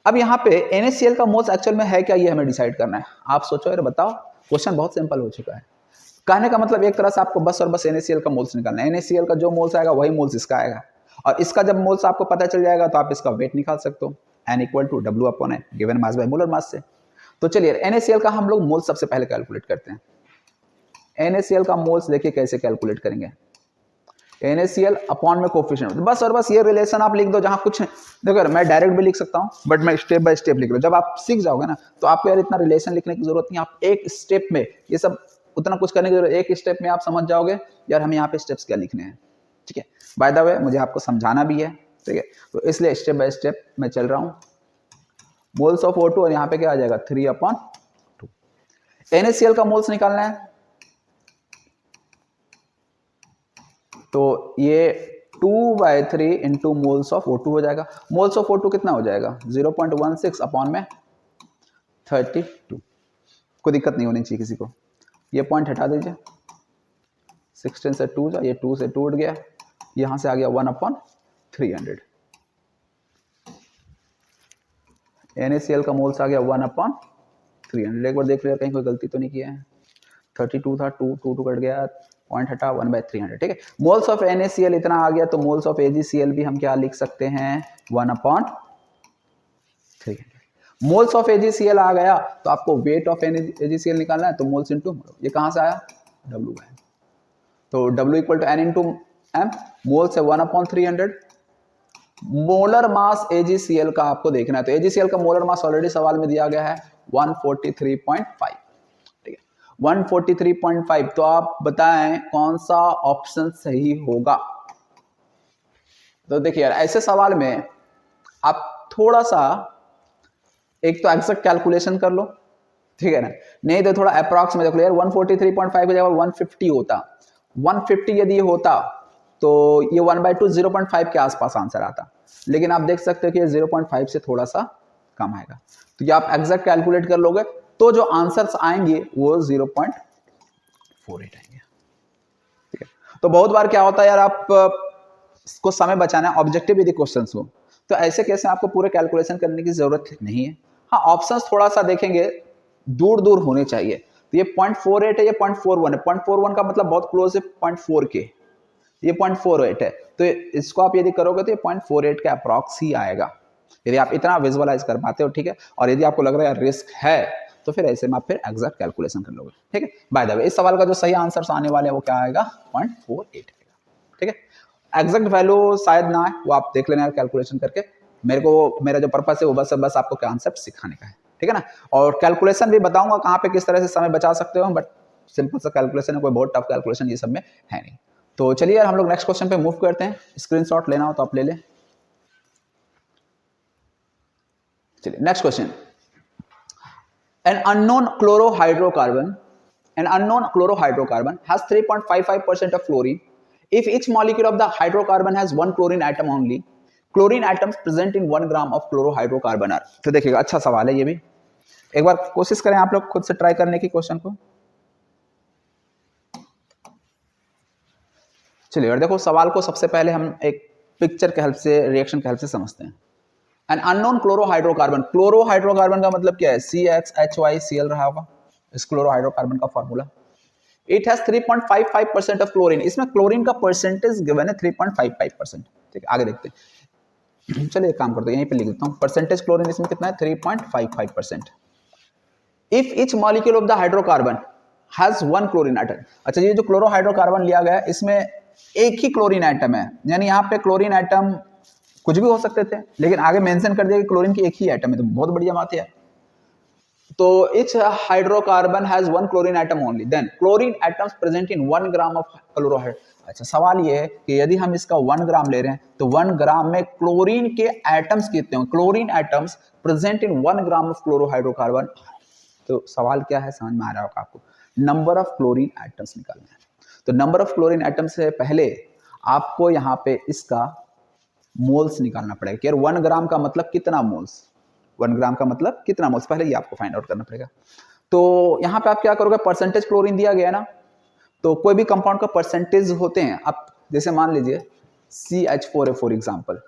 अब यहाँ पे NaCl का मोल्स एक्चुअल में है क्या, ये हमें डिसाइड करना है। आप सोचो यार, बताओ, क्वेश्चन बहुत सिंपल हो चुका है। कहने का मतलब एक तरह से आपको बस और बस NaCl का मोल्स निकालना है। NaCl का जो मोल्स आएगा वही मोल्स इसका आएगा, और इसका जब मोल्स आपको पता चल जाएगा तो आप इसका वेट निकाल सकते हो, N = W/N given mass by molar mass से। तो चलिए NaCl का हम लोग मोल्स सबसे पहले कैलकुलेट करते हैं। NaCl का मोल्स देखिए कैसे कैलकुलेट करेंगे। NaCl अपॉन में कोफिशिएंट, बस और बस ये रिलेशन आप लिख दो, जहां कुछ देखो मैं डायरेक्ट भी लिख सकता हूं, बट मैं स्टेप बाय स्टेप लिख रहा हूं। जब आप सीख जाओगे ना तो आपको यार इतना रिलेशन लिखने की जरूरत नहीं, आप एक स्टेप में ये सब उतना कुछ करने की जरूरत, एक स्टेप में आप समझ जाओगे यार हमें यहाँ पे स्टेप्स क्या लिखने हैं। ठीक है, बाय द वे मुझे आपको समझाना भी है, ठीक है, तो इसलिए स्टेप बाय स्टेप मैं चल रहा हूँ। मोल्स ऑफ O2 और यहाँ पे क्या आ जाएगा 3/2। NaCl का मोल्स निकालना है, तो ये 2/3 इंटू मोल्स ऑफ O2 हो जाएगा। मोल्स ऑफ O2 कितना हो जाएगा 0.16 अपॉन में 32। कोई दिक्कत नहीं होनी चाहिए किसी को। ये पॉइंट हटा दीजिए, 16 से 2 जा, ये 2 से 2 उठ गया, यहां से आ गया 1/300। NaCl का मोल्स आ गया 1/300। एक बार देख लिया कहीं कोई गलती तो नहीं किया है। 32 था, 2 कट गया, पॉइंट हटा 1/300। ठीक है, मोल्स ऑफ NaCl इतना आ गया, तो मोल्स ऑफ AgCl भी हम क्या लिख सकते हैं 1/300। मोल्स ऑफ AgCl आ गया तो आपको वेट ऑफ AgCl निकालना है, तो मोल्स इंटू ये कहां से आया W है, तो W = N × M। मोल्स है 1/300। मोलर मास AgCl का आपको देखना है, तो AgCl का मोलर मास ऑलरेडी सवाल में दिया गया है 143.5। 143.5, तो आप बताएं कौन सा ऑप्शन सही होगा। तो देखिए यार ऐसे सवाल में आप थोड़ा सा एक तो एग्जैक्ट कैलकुलेशन कर लो, ठीक है ना, नहीं तो थोड़ा अप्रॉक्स में देख लो यार। 143.5 की जगह 150 होता, 150 यदि होता तो ये 1/2 0.5 के आसपास आंसर आता, लेकिन आप देख सकते हो कि ये 0.5 से थोड़ा सा कम आएगा। तो ये आप एग्जैक्ट कैलकुलेट कर लोगे तो जो आंसर्स आएंगे वो 0.48 आएंगे। ठीक है, तो बहुत बार क्या होता है यार, आप को समय बचाना है, ऑब्जेक्टिव यदि क्वेश्चंस हो तो ऐसे केस में आपको पूरे कैलकुलेशन करने की जरूरत नहीं है। हाँ, ऑप्शंस थोड़ा सा देखेंगे, दूर दूर होने चाहिए। तो ये 0.48 है, ये 0.41 है। 0.41 का मतलब बहुत क्लोज है 0.4 के, ये 0.48 है, तो इसको आप यदि करोगे तो ये 0.48 के अप्रॉक्स ही आएगा, यदि आप इतना विजुअलाइज कर पाते हो। ठीक है, और यदि आपको लग रहा है रिस्क है तो फिर ऐसे में आप फिर एग्जैक्ट कैलकुलेशन कर लोगे। ठीक है, बाय द वे इस सवाल का जो सही आंसर आने वाले हैं वो क्या आएगा 0.48 आएगा। ठीक है, एग्जैक्ट वैल्यू शायद ना है, वो आप देख लेना कैलकुलेशन करके। मेरा जो पर्पस है वो बस आपको कॉन्सेप्ट सिखाने का है। ठीक है ना, और कैलकुलेशन भी बताऊंगा कहाँ पे किस तरह से समय बचा सकते हो, बट सिंपल सा कैलकुलेशन है, कोई बहुत टफ कैलकुलेशन ये सब में है नहीं। तो चलिए यार हम लोग नेक्स्ट क्वेश्चन पे मूव करते हैं। स्क्रीनशॉट लेना हो तो आप ले लें। चलिए next question. An unknown chlorohydrocarbon has 3.55% of fluorine. If each molecule of the hydrocarbon has one chlorine atom only, chlorine atoms present in 1 gram of chlorohydrocarbon are। तो देखिएगा अच्छा सवाल है ये भी, एक बार कोशिश करें आप लोग खुद से ट्राई करने की क्वेश्चन को। चलिए और देखो सवाल को सबसे पहले हम एक पिक्चर के हेल्प से, रिएक्शन के हेल्प से समझते हैं। एन अननोन क्लोरोहाइड्रोकार्बन, क्लोरोहाइड्रोकार्बन का मतलब क्या है, CHHYCl रहा होगा इस क्लोरोहाइड्रोकार्बन का formula. It has 3.55% of chlorine, इसमें क्लोरीन का परसेंटेज गिवन है 3.55%। ठीक है, आगे देखते हैं। चलिए एक काम करते हैं, यहीं पे लिख देता हूँ, परसेंटेज क्लोरीन इसमें कितना है 3.55%। If each molecule of the hydrocarbon has 1 chlorine atom. अच्छा, ये जो क्लोरोहाइड्रोकार्बन लिया गया इसमें एक ही क्लोरीन एटम है, यानी यहाँ पे क्लोरीन एटम कुछ भी हो सकते थे, लेकिन आगे मेंशन कर दिया कि क्लोरीन की एक ही एटम है, तो बहुत बढ़िया बात है। तो each hydrocarbon has 1 chlorine atom only, then chlorine atoms present in 1 gram of chlorohyde. अच्छा, सवाल ये है कि यदि हम इसका 1 ग्राम ले रहे हैं तो 1 ग्राम में क्लोरीन के एटम्स कितने होंगे, chlorine atoms present in 1 gram of chlorohydrocarbon. तो सवाल क्या है समझ में आ रहा होगा आपको, नंबर ऑफ क्लोरीन एटम्स निकालना है। तो नंबर ऑफ क्लोरीन एटम्स से पहले आपको यहाँ पे इसका मोल्स निकालना पड़ेगा कि यार 1 ग्राम का मतलब कितना मोल्स, 1 ग्राम का मतलब कितना मोल्स, पहले ये आपको फाइंड आउट करना पड़ेगा। तो यहाँ पे आप क्या करोगे, परसेंटेज क्लोरीन दिया गया ना, तो कोई भी कंपाउंड का परसेंटेज होते हैं, आप जैसे मान लीजिए CH4 है फॉर एग्जांपल।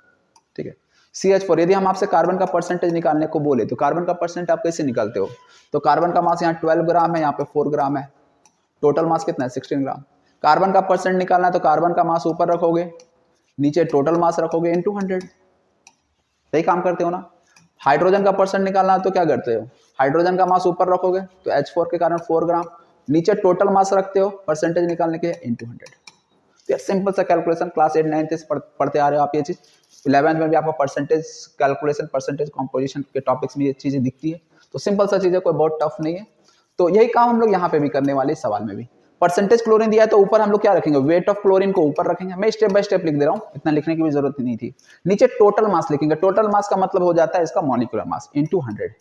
ठीक है, CH4, यदि हम आपसे कार्बन का परसेंटेज निकालने को बोले तो कार्बन का परसेंट आप कैसे निकालते हो? तो कार्बन का मास यहाँ 12 ग्राम है, यहाँ पे 4 ग्राम है, टोटल मास कितना है 16 ग्राम। कार्बन का परसेंट निकालना है तो कार्बन का मास ऊपर रखोगे, नीचे टोटल मास रखोगे इनटू 100, सही काम करते हो ना। हाइड्रोजन का परसेंट निकालना है तो क्या करते हो, हाइड्रोजन का मास ऊपर रखोगे तो H4 के कारण 4 ग्राम, नीचे टोटल मास रखते हो परसेंटेज निकालने के इनटू 100। तो सिंपल सा कैलकुलेशन, क्लास 8 9 से पढ़ते आ रहे हो आप ये चीज, 11th में भी आपको परसेंटेज कैलकुलेशन, परसेंटेज कॉम्पोजिशन के टॉपिक्स में ये चीजें दिखती है। तो सिंपल सा चीज है, कोई बहुत टफ नहीं है। तो यही काम हम लोग यहाँ पे भी करने वाले इस सवाल में भी। परसेंटेज क्लोरीन दिया है तो ऊपर हम लोग क्या रखेंगे, वेट ऑफ क्लोरीन को ऊपर रखेंगे। मैं स्टेप बाय स्टेप लिख दे रहा हूँ, इतना लिखने की भी जरूरत नहीं थी। नीचे टोटल मास लिखेंगे, टोटल मास का मतलब हो जाता है इसका मॉलिक्यूलर मास इनटू 100,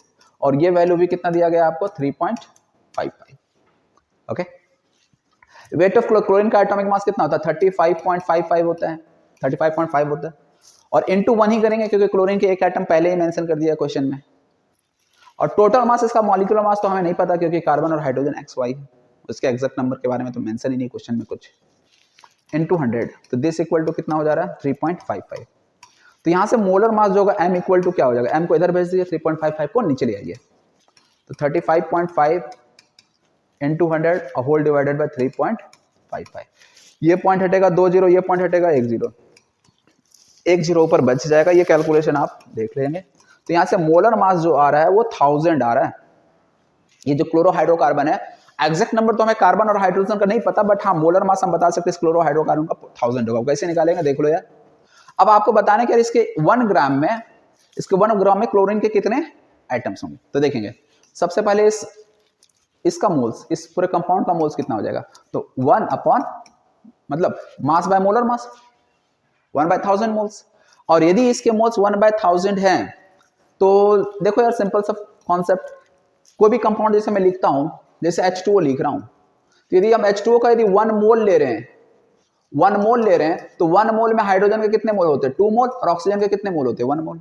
और ये वैल्यू भी कितना दिया गया आपको 3.55। ओके, वेट ऑफ क्लोरीन का एटॉमिक मास कितना होता है 35.55 होता है, 35.5 होता है, और इनटू 1 ही करेंगे क्योंकि क्लोरीन के एक एटम पहले ही मेंशन कर दिया है क्वेश्चन में। और टोटल मास, इसका मॉलिक्यूलर मास तो हमें नहीं पता क्योंकि कार्बन और हाइड्रोजन XY है, उसके एग्जैक्ट नंबर के बारे में तो मेंशन ही नहीं क्वेश्चन में कुछ। इनटू 100, तो दिस इक्वल टू कितना हो जा रहा है 3.55। तो यहाँ से मोलर मास जो होगा m इक्वल टू क्या हो जाएगा, m को इधर भेज दीजिए, 3.55 को नीचे ले आइए, तो 35.5 इनटू 100 होल डिवाइडेड बाय 3.55। ये पॉइंट हटेगा 2 0, ये पॉइंट हटेगा 1 0, 1 0 ऊपर बच जाएगा, ये कैलकुलेशन आप देख लेंगे। तो यहाँ से मोलर मास जो आ रहा है वो 1000 आ रहा है। ये जो क्लोरोहाइड्रोकार्बन है, एग्जैक्ट नंबर तो हमें कार्बन और हाइड्रोजन का नहीं पता, बट हाँ मोलर मास हम बता सकते हैं इस क्लोरोहाइड्रोकार्बन का 1000 होगा। कैसे निकालेंगे देख लो यार। अब आपको बताने के इसके 1 ग्राम में, इसके 1 ग्राम में क्लोरीन के कितने आइटम्स होंगे, तो देखेंगे सबसे पहले इसका मोल्स, इस पूरे कंपाउंड का मोल्स कितना हो जाएगा, तो 1 अपॉन मतलब mass by molar mass 1/1000 moles. और यदि इसके मोल्स 1/1000 हैं तो देखो यार सिंपल सा कॉन्सेप्ट, कोई भी कंपाउंड जैसे मैं लिखता हूं, जैसे H2O लिख रहा हूं, तो यदि हम H2O का यदि 1 मोल ले रहे हैं, 1 मोल ले रहे हैं, तो 1 मोल में हाइड्रोजन के कितने मोल होते हैं 2 मोल, और ऑक्सीजन के कितने मोल होते हैं 1 मोल।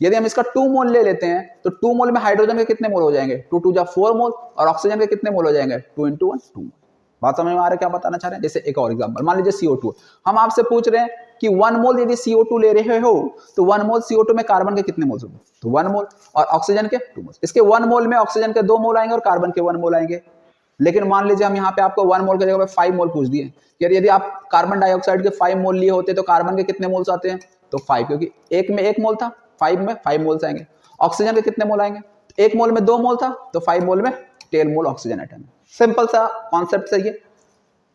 यदि हम इसका 2 मोल ले लेते हैं तो 2 मोल में हाइड्रोजन के कितने मोल हो जाएंगे 2 2 4 मोल, और ऑक्सीजन के कितने मोल हो जाएंगे 2 × 1 2 मोल। बात समझ में आ रहा है क्या बताना चाह रहे हैं। जैसे एक और एग्जांपल, मान लीजिए CO2, हम आपसे पूछ रहे हैं कि 1 मोल यदि CO2 ले रहे हो तो 1 मोल CO2 में कार्बन के कितने मोल होंगे, तो 1 मोल, और ऑक्सीजन के 2 मोल। इसके 1 मोल में ऑक्सीजन के 2 मोल आएंगे और कार्बन के 1 मोल आएंगे। लेकिन मान लीजिए हम यहाँ पे आपको 1 मोल की जगह पे 5 मोल पूछ दिए, यदि आप कार्बन डाइऑक्साइड के 5 मोल लिए होते तो कार्बन के कितने मोल्स आते हैं, तो 5, क्योंकि एक में 1 मोल था, 5 में 5 मोल्स आएंगे। ऑक्सीजन के कितने मोल आएंगे, 1 मोल में 2 मोल था, तो 5 मोल में 10 मोल ऑक्सीजन एटम है। सिंपल सा कॉन्सेप्ट सही है।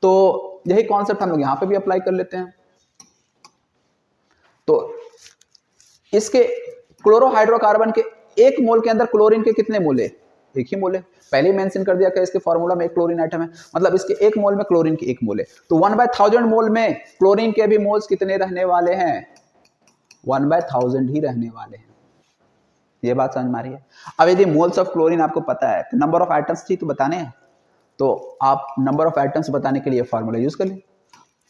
तो यही कॉन्सेप्ट हम लोग यहाँ पे भी अप्लाई कर लेते हैं। तो इसके क्लोरोहाइड्रोकार्बन के 1 मोल के अंदर क्लोरीन के कितने मोल है, 1 ही मोल है, पहले ही मेंशन कर दिया कि इसके फार्मूला में एक क्लोरीन आइटम है, मतलब इसके 1 मोल में क्लोरीन की 1 मोल है। तो 1/1000 मोल में क्लोरीन के भी मोल्स कितने रहने वाले हैं, 1/1000 ही रहने वाले हैं। ये बात समझ में आ रही है। अब यदि मोल्स ऑफ क्लोरीन आपको पता है तो नंबर ऑफ आइटम्स चाहिए तो बताने हैं, तो आप नंबर ऑफ आइटम्स बताने के लिए फार्मूला यूज कर लें।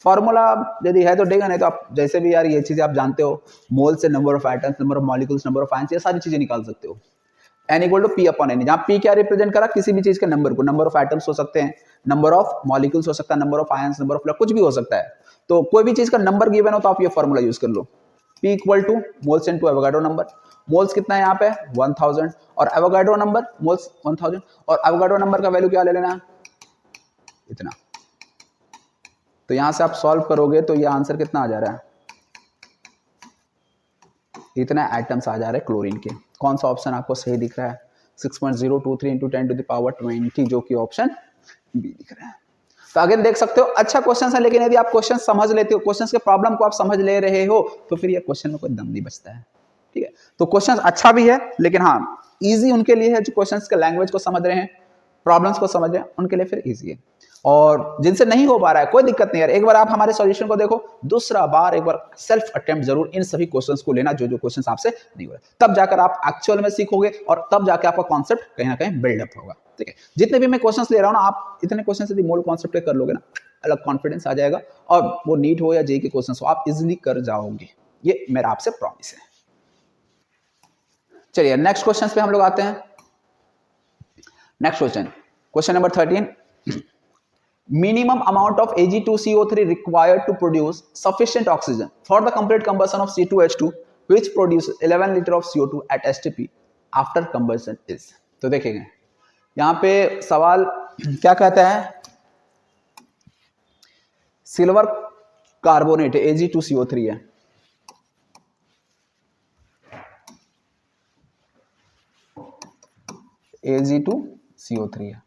फार्मूला यदि है तो देगा, नहीं तो आप जैसे भी यार ये चीजें आप जानते हो, मोल से number of items, number of molecules, number of ions, ये सारी चीजें निकाल सकते हो। n = P/N, जहां P क्या रिप्रेजेंट करा, किसी भी चीज के नंबर को, नंबर ऑफ आइटम्स हो सकते हैं, नंबर ऑफ मॉलिक्यूल्स हो सकता है, number of ions, number of, कुछ भी हो सकता है। तो कोई भी चीज का नंबर गिवन हो तो आप ये फार्मूला यूज कर लो, P = moles into Avogadro number. Moles कितना है यहाँ पे 1000, और एवोगाड्रो नंबर मोल्स 1000, और एवोगाड्रो नंबर का वैल्यू क्या ले लेना, इतना। तो यहां से आप सॉल्व करोगे तो ये आंसर कितना आ जा रहा है, इतना आइटम्स आ जा रहे हैं क्लोरीन के। कौन सा ऑप्शन आपको सही दिख रहा है, 6.023 × 10⁻20, जो कि ऑप्शन बी दिख रहा है। तो अगेन देख सकते हो अच्छा क्वेश्चन है, लेकिन यदि आप क्वेश्चन समझ लेते हो, क्वेश्चन के प्रॉब्लम को आप समझ ले रहे हो, तो फिर ये क्वेश्चन में कोई दम नहीं बचता है। ठीक है, तो क्वेश्चन अच्छा भी है, लेकिन हाँ इजी उनके लिए है जो क्वेश्चन के लैंग्वेज को समझ रहे हैं, प्रॉब्लम्स को समझ रहे हैं, उनके लिए फिर इजी है। और जिनसे नहीं हो पा रहा है कोई दिक्कत नहीं यार, एक बार आप हमारे सॉल्यूशन को देखो, दूसरा बार एक बार सेल्फ अटेम्प्ट जरूर इन सभी क्वेश्चंस को लेना जो जो क्वेश्चंस आपसे नहीं हो रहे, तब जाकर आप एक्चुअल में सीखोगे और तब जाकर आपका कॉन्सेप्ट कहीं ना कहीं बिल्डअप होगा। ठीक है, जितने भी मैं क्वेश्चंस ले रहा हूं ना, आप इतने क्वेश्चंस यदि मोल कॉन्सेप्ट कर लोगे ना, अलग कॉन्फिडेंस आ जाएगा, और वो नीट हो या जेईई के क्वेश्चंस हो, आप इजिली कर जाओगे, ये मेरा आपसे प्रॉमिस है। चलिए नेक्स्ट क्वेश्चन पे हम लोग आते हैं। Next question, question number 13, minimum amount of Ag2CO3 required to produce sufficient oxygen for the complete combustion of C2H2 which produce 11 liter of CO2 at STP after combustion is। तो देखेंगे यहाँ पे सवाल क्या कहता है, सिल्वर कार्बोनेट Ag2CO3 है, Ag2CO3 है,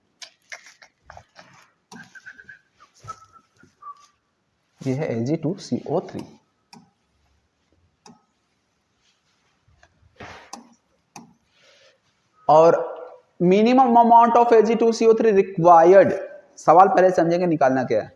ये है Ag2CO3। और minimum amount of Ag2CO3 required, सवाल पहले समझेंगे निकालना क्या है।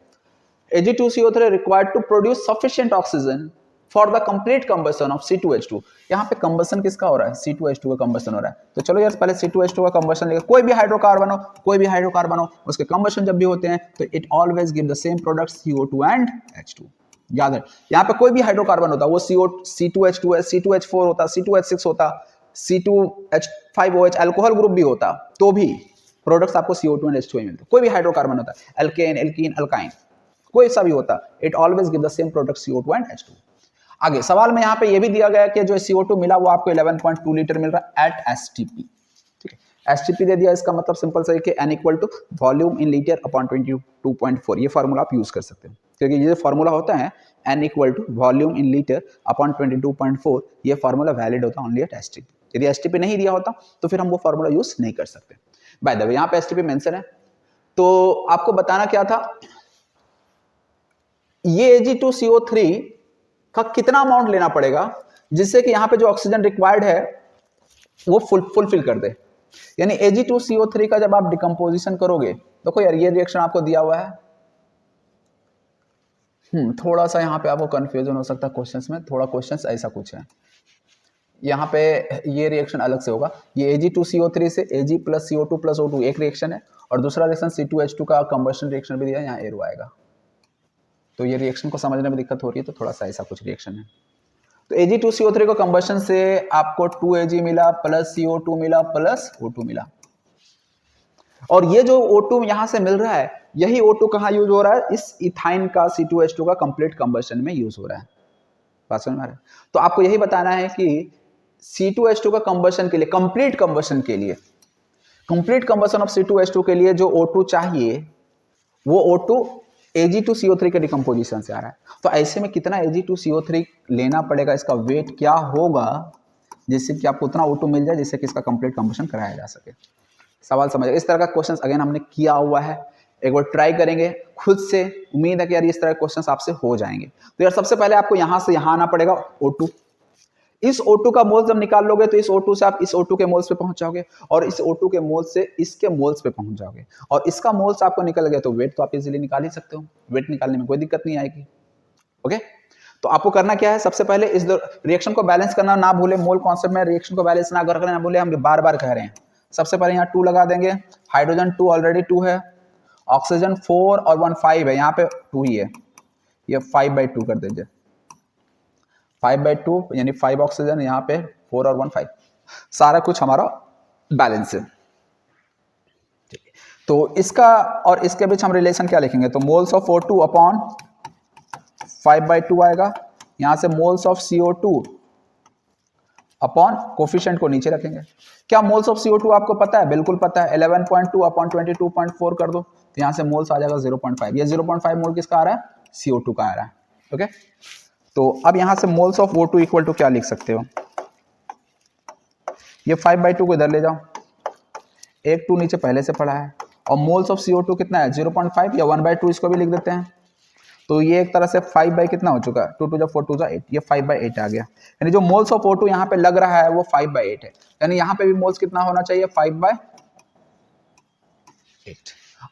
Ag2CO3 required to produce sufficient oxygen for the complete combustion of C2H2। यहाँ पे कंबशन किसका हो रहा है, C2H2 का कंबशन हो रहा है। तो चलो यार पहले C2H2 का कंबशन लेकर, कोई भी हाइड्रोकार्बन हो उसके कंबशन जब भी होते हैं तो it always give the same product CO2 and H2। याद है, यहाँ पे कोई भी हाइड्रोकार्बन होता वो C2H2 है, C2H4 होता, C2H6 होता, C2H5OH अल्कोहल ग्रुप भी होता, तो भी प्रोडक्ट्स आपको CO2 एंड H2 मिलते। कोई भी हाइड्रोकार्बन होता, एल्केन, एल्कीन, अल्काइन, कोई सा भी होता, it always give the same product CO2 and H2। आगे सवाल में यहाँ पे ये भी दिया गया कि जो CO2 मिला वो आपको 11.2 लीटर मिल रहा है एट STP। ठीक है, STP दे दिया, इसका मतलब सिंपल सा है कि N equal to volume in litre upon 22.4। ये फार्मूला आप यूज कर सकते हैं, क्योंकि ये फार्मूला होता है N equal to volume in litre upon 22.4, ये फार्मूला वैलिड होता है ओनली एट STP। यदि STP नहीं दिया होता तो फिर हम वो फार्मूला यूज नहीं कर सकते। बाय द वे यहाँ पे STP मेंशन है, तो आपको बताना क्या था, ये Ag2CO3 का कितना अमाउंट लेना पड़ेगा जिससे कि यहाँ पे जो ऑक्सीजन रिक्वायर्ड है वो फुलफिल कर दे। यानी Ag2CO3 का जब आप डिकम्पोजिशन करोगे, देखो यार ये रिएक्शन आपको दिया हुआ है, थोड़ा सा यहाँ पे आपको कंफ्यूजन हो सकता है क्वेश्चंस में, थोड़ा क्वेश्चंस ऐसा कुछ है, यहाँ पे ये रिएक्शन अलग से होगा। ये Ag2CO3 से Ag plus CO2 plus O2 एक रिएक्शन है, और दूसरा रिएक्शन C2H2 का कंबशन रिएक्शन भी दिया है, यहाँ एरो आएगा। तो ये रिएक्शन को समझने में दिक्कत हो रही है तो थोड़ा सा ऐसा कुछ रिएक्शन है। तो Ag2CO3 को कंबशन से आपको 2Ag मिला प्लस CO2 मिला प्लस O2 मिला, और ये जो O2 यहां से मिल रहा है, यही O2 कहां यूज हो रहा है, इस इथाइन का C2H2 का कंप्लीट कंबशन में यूज हो रहा है। बात समझ में आ रहा है? तो आपको यही बताना है कि C2H2 का कंबशन के लिए, कंप्लीट कंबशन के लिए, कंप्लीट कंबशन ऑफ C2H2 के लिए जो O2 चाहिए वो O2 Ag2CO3 के डिकम्पोजिशन से आ रहा है। तो ऐसे में कितना Ag2CO3 लेना पड़ेगा, इसका वेट क्या होगा जिससे कि आपको उतना O2 मिल जाए जिससे कि इसका कंप्लीट कंबशन कराया जा सके। सवाल समझ, इस तरह का क्वेश्चन अगेन हमने किया हुआ है, एक बार ट्राई करेंगे खुद से, उम्मीद है कि यार इस तरह के क्वेश्चन आपसे हो जाएंगे। तो यार सबसे पहले आपको यहां से यहां आना पड़ेगा O2, इस O2 का मोल्स जब निकाल लोगे तो इस O2 से आप इस O2 के मोल्स पे पहुंच जाओगे, और इस O2 के मोल्स से इसके मोल्स पे पहुंच जाओगे, और इसका मोल्स आपको निकल गया तो वेट तो आप इजीली निकाल ही सकते हो, वेट निकालने में कोई दिक्कत नहीं आएगी। ओके, तो आपको करना क्या है, सबसे पहले इस रिएक्शन को बैलेंस करना ना भूले, मोल कॉन्सेप्ट में रिएक्शन को बैलेंस ना करना ना भूले, हम बार बार कह रहे हैं। सबसे पहले यहाँ 2 लगा देंगे, हाइड्रोजन 2 ऑलरेडी 2 है, ऑक्सीजन 4 और 1 5 है, यहाँ पे 2 ही है, ये 5/2 कर दीजिए, 5/2 यानी 5 ऑक्सीजन, यहाँ पे 4 और 1 5, सारा कुछ हमारा बैलेंस है। ठीक है, तो इसका और इसके बीच हम रिलेशन क्या लिखेंगे, तो मोल्स ऑफ O2 अपॉन 5/2 आएगा, यहाँ से moles of CO2 upon coefficient को नीचे रखेंगे। क्या मोल्स ऑफ CO2 आपको पता है, बिल्कुल पता है, 11.2 अपॉन 22.4 कर दो तो यहाँ से मोल्स आ जाएगा 0.5, ये 0.5 मोल किसका आ रहा है, CO2 का आ रहा है। ओके, तो अब यहां से moles of O2 equal to क्या लिख सकते हो, ये 5/2 को इधर ले जाओ, एक 2 नीचे पहले से पड़ा है, और मोल्स ऑफ CO2 कितना है 0.5, या 1/2 इसको भी लिख देते हैं, तो ये एक तरह से 5 बाई कितना हो चुका है, 2 2 4 2 8, ये 5/8 आ गया। यानी जो मोल्स ऑफ O2 यहाँ पे लग रहा है वो 5/8 है, यानी यहाँ पे भी मोल्स कितना होना चाहिए 5/8।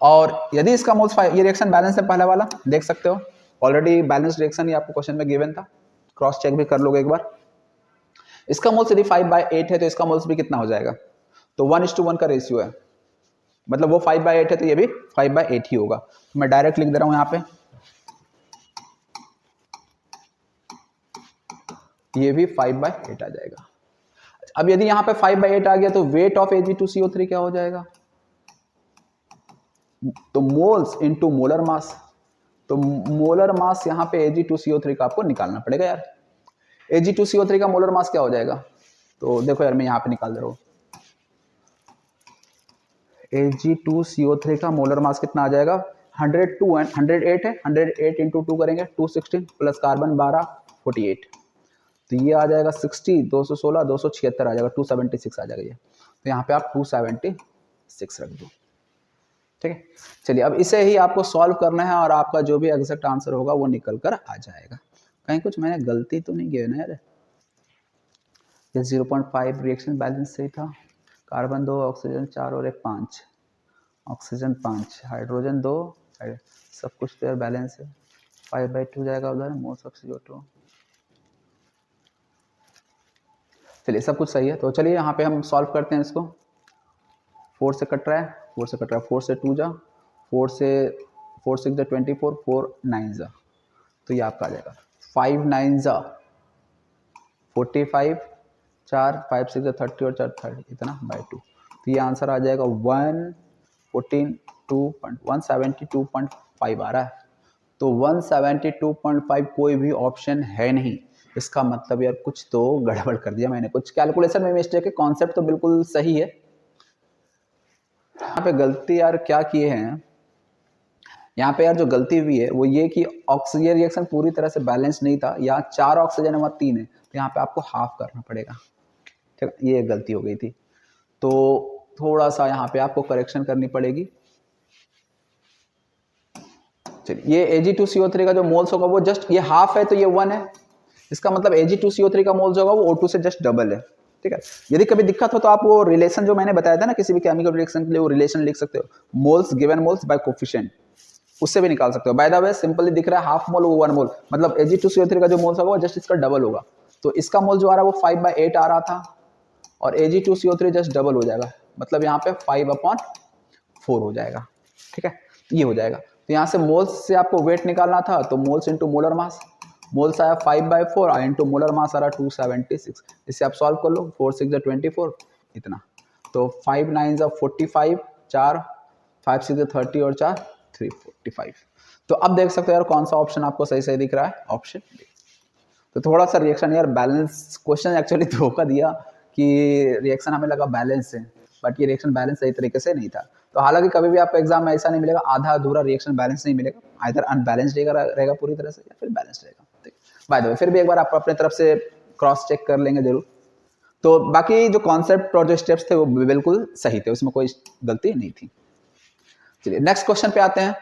और यदि इसका मोल्स 5, ये रिएक्शन बैलेंस है पहला वाला, देख सकते हो ऑलरेडी बैलेंस रिएक्शन ये आपको क्वेश्चन में गिवन था, क्रॉस चेक भी कर लोगे एक बार। इसका मोल्स यदि 5/8 है तो इसका मोल्स भी कितना हो जाएगा, तो 1:1 का रेशियो है, मतलब वो 5/8 है तो ये भी 5/8 ही होगा। तो मैं डायरेक्ट लिख दे रहा हूं यहाँ पे, ये भी 5/8 आ जाएगा। अब यदि यहाँ पे 5/8 आ गया तो वेट ऑफ Ag2CO3 क्या हो जाएगा, तो मोल्स इनटू मोलर मास, तो मोलर मास यहाँ पे Ag2CO3 का आपको निकालना पड़ेगा यार। Ag2CO3 का मोलर मास क्या हो जाएगा? तो देखो यार मैं यहाँ पे निकाल दे रहा हूँ। Ag2CO3 का मोलर मास कितना आ जाएगा? 102 एंड 108 है, 108 इंटू 2 करेंगे 216 प्लस कार्बन 12 48, तो ये आ जाएगा 60 216 276 आ जाएगा, 276 आ जाएगा ये। तो यहाँ पे आप 276 रख दो। ठीक है, चलिए अब इसे ही आपको सॉल्व करना है और आपका जो भी एग्जैक्ट आंसर होगा वो निकल कर आ जाएगा। कहीं कुछ मैंने गलती तो नहीं किया ना यार? ये 0.5 रिएक्शन बैलेंस सही था। कार्बन 2, ऑक्सीजन 4 और 1 5, ऑक्सीजन 5, हाइड्रोजन 2, सब कुछ तो यार बैलेंस है। 5/2 जाएगा उधर, मोल्स ऑफ CO2। चलिए सब कुछ सही है, तो चलिए यहाँ पे हम सॉल्व करते हैं इसको। 4 से कट रहा है, 4 से कट रहा है, 4 से 2 जा, 4 से 4 6 जा 24, 4 9 जा, तो ये आपका आ जाएगा 5 9 जा 45, 4 5 6 जा 30 और 4 30, इतना बाई 2, तो ये आंसर आ जाएगा 172.5 आ रहा है। तो 172.5 कोई भी ऑप्शन है नहीं, इसका मतलब यार कुछ तो गड़बड़ कर दिया मैंने, कुछ कैलकुलेशन में मिस्टेक है। कॉन्सेप्ट तो बिल्कुल सही है, यहाँ पे गलती यार क्या किए हैं, यहाँ पे यार जो गलती हुई है वो ये कि ऑक्सीजन रिएक्शन पूरी तरह से बैलेंस नहीं था, यहाँ 4 ऑक्सीजन है वहाँ 3 है, तो यहाँ पे आपको हाफ करना पड़ेगा। ठीक, ये गलती हो गई थी, तो थोड़ा सा यहाँ पे आपको करेक्शन करनी पड़ेगी। चलिए ये Ag2CO3 का जो मोल्स होगा वो जस्ट ये हाफ है, तो ये 1 है, इसका मतलब Ag2CO3 का मोल्स होगा वो O2 से जस्ट डबल है। ठीक है, यदि कभी दिक्कत हो तो आप वो रिलेशन जो मैंने बताया था ना किसी भी केमिकल रिएक्शन के लिए, वो रिलेशन लिख सकते हो, moles given moles bye coefficient, उससे भी निकाल सकते हो। बाय द वे सिंपली दिख रहा है हाफ मोल 1 मोल, मतलब Ag2CO3 का जो मोल्स होगा वो जस्ट इसका डबल होगा, तो इसका मोल जो आ रहा है वो 5/8 आ रहा था और Ag2CO3 जस्ट डबल हो जाएगा, मतलब यहाँ पे 5/4 हो जाएगा। ठीक है, ये हो जाएगा, तो यहाँ से मोल्स से आपको वेट निकालना था, तो moles into molar mass, moles आया 5/4 इंटू मोलर मास आ रहा 276, इससे आप सॉल्व कर लो, 4 6 जा 24 इतना, तो 5 9 जा 45, 4 5 6 जा 30 और 4 345। तो अब देख सकते हो यार कौन सा ऑप्शन आपको सही सही दिख रहा है, ऑप्शन बी। तो थोड़ा सा रिएक्शन यार बैलेंस क्वेश्चन एक्चुअली धोखा दिया कि रिएक्शन हमें लगा बैलेंस है, बट ये रिएक्शन बैलेंस सही तरीके से नहीं था। तो हालांकि कभी भी आपको एग्जाम में ऐसा नहीं मिलेगा आधा अधूरा रिएक्शन बैलेंस नहीं मिलेगा, आइदर अनबैलेंस्ड रहेगा पूरी तरह से या फिर बैलेंस रहेगा। बाय द वे फिर भी एक बार आप अपने तरफ से क्रॉस चेक कर लेंगे जरूर। तो बाकी जो कॉन्सेप्ट और जो स्टेप्स थे वो बिल्कुल सही थे, उसमें कोई गलती नहीं थी। चलिए नेक्स्ट क्वेश्चन पे आते हैं।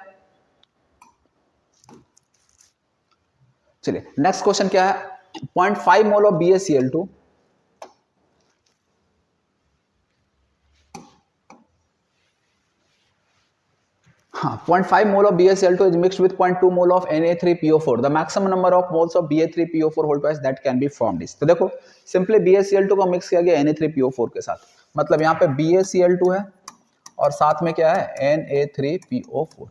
चलिए नेक्स्ट क्वेश्चन क्या है, 0.5 mole of BaCl2 0.5 mole of BaCl2 is mixed with 0.2 mole of Na3PO4. The maximum number of moles of Ba3PO4 whole twice that can be formed is। तो देखो सिंपली BaCl2 को mix किया गया Na3PO4 के साथ, मतलब यहाँ पे BaCl2 है और साथ में क्या है Na3PO4,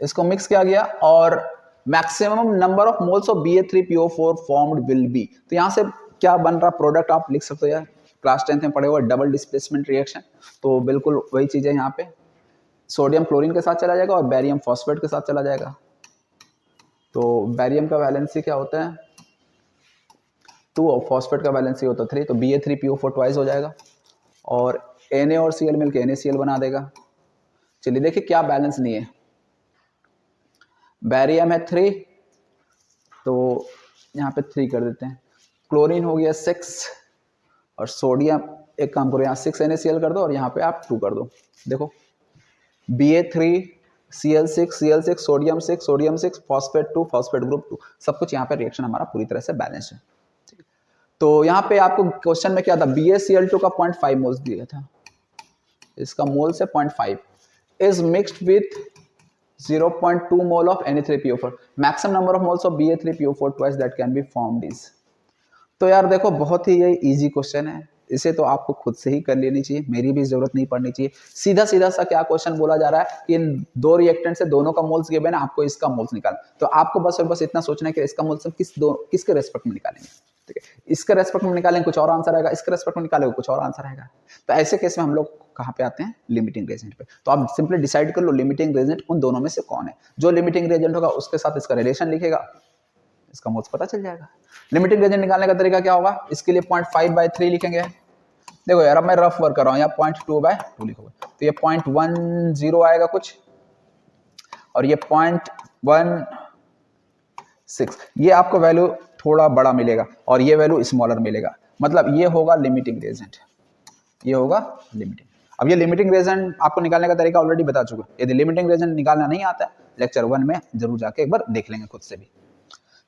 इसको मिक्स किया गया और maximum number of moles of Ba3PO4 formed will be. तो यहाँ से क्या बन रहा प्रोडक्ट आप लिख सकते हो यार, क्लास 10th में पढ़े हुए डबल डिस्प्लेसमेंट रिएक्शन, तो बिल्कुल वही चीज है यहाँ पे, सोडियम क्लोरीन के साथ चला जाएगा और बैरियम फॉस्फेट के साथ चला जाएगा। तो बैरियम का वैलेंसी क्या होता है 2 और फॉस्फेट का वैलेंसी होता है 3, तो Ba3PO4 ट्वाइस हो जाएगा और Na और Cl मिलकर NaCl बना देगा। चलिए देखिए क्या बैलेंस नहीं है, बैरियम है 3, तो यहाँ पे 3 कर देते हैं, क्लोरीन हो गया 6 और सोडियम, एक काम करो यहाँ 6 NaCl कर दो और यहाँ पे आप 2 कर दो। देखो Ba3 Cl6 sodium 6 phosphate 2 phosphate group 2, सब कुछ यहाँ पे रिएक्शन हमारा पूरी तरह से बैलेंस है। तो यहाँ पे आपको क्वेश्चन में क्या था, BaCl2 का 0.5 मोल्स दिया था, इसका मोल्स है 0.5, is mixed with 0.2 mole of Na3PO4, maximum number of moles of Ba3PO4 twice that can be formed is. तो यार देखो बहुत ही ये इजी क्वेश्चन है, इसे तो आपको खुद से ही कर लेनी चाहिए, मेरी भी जरूरत नहीं पड़नी चाहिए। सीधा सीधा सा क्या क्वेश्चन बोला जा रहा है कि इन दो रिएक्टेंट से दोनों का मोल्स गिवन है, आपको इसका मोल्स निकालना, तो आपको बस और बस इतना सोचना है कि इसका मोल्स हम किसके रेस्पेक्ट में निकालेंगे। ठीक है, इसके रेस्पेक्ट में निकालेंगे कुछ और आंसर आएगा, इसके रेस्पेक्ट में निकालेंगे कुछ और आंसर आएगा। तो ऐसे केस में हम लोग कहाँ पे आते हैं, लिमिटिंग रेजेंट पे। तो आप सिंपली डिसाइड कर लो लिमिटिंग रेजेंट उन दोनों में से कौन है, जो लिमिटिंग रेजेंट होगा उसके साथ इसका रिलेशन लिखेगा, इसका मोल्स पता चल जाएगा। लिमिटिंग रेंज निकालने का तरीका क्या होगा, इसके लिए 0.5/3 लिखेंगे। देखो यार अब मैं रफ वर्क कर रहा हूँ, यहाँ 0.2/2 लिखोगे तो ये 0.10 आएगा कुछ, और ये 0.16, ये आपको वैल्यू थोड़ा बड़ा मिलेगा और ये वैल्यू स्मॉलर मिलेगा, मतलब ये होगा लिमिटिंग रेजेंट, ये होगा लिमिटिंग। अब ये लिमिटिंग रेजेंट आपको निकालने का तरीका ऑलरेडी बता चुका, यदि लिमिटिंग रेजेंट निकालना नहीं आता लेक्चर 1 में जरूर जाके एक बार देख लेंगे खुद से भी।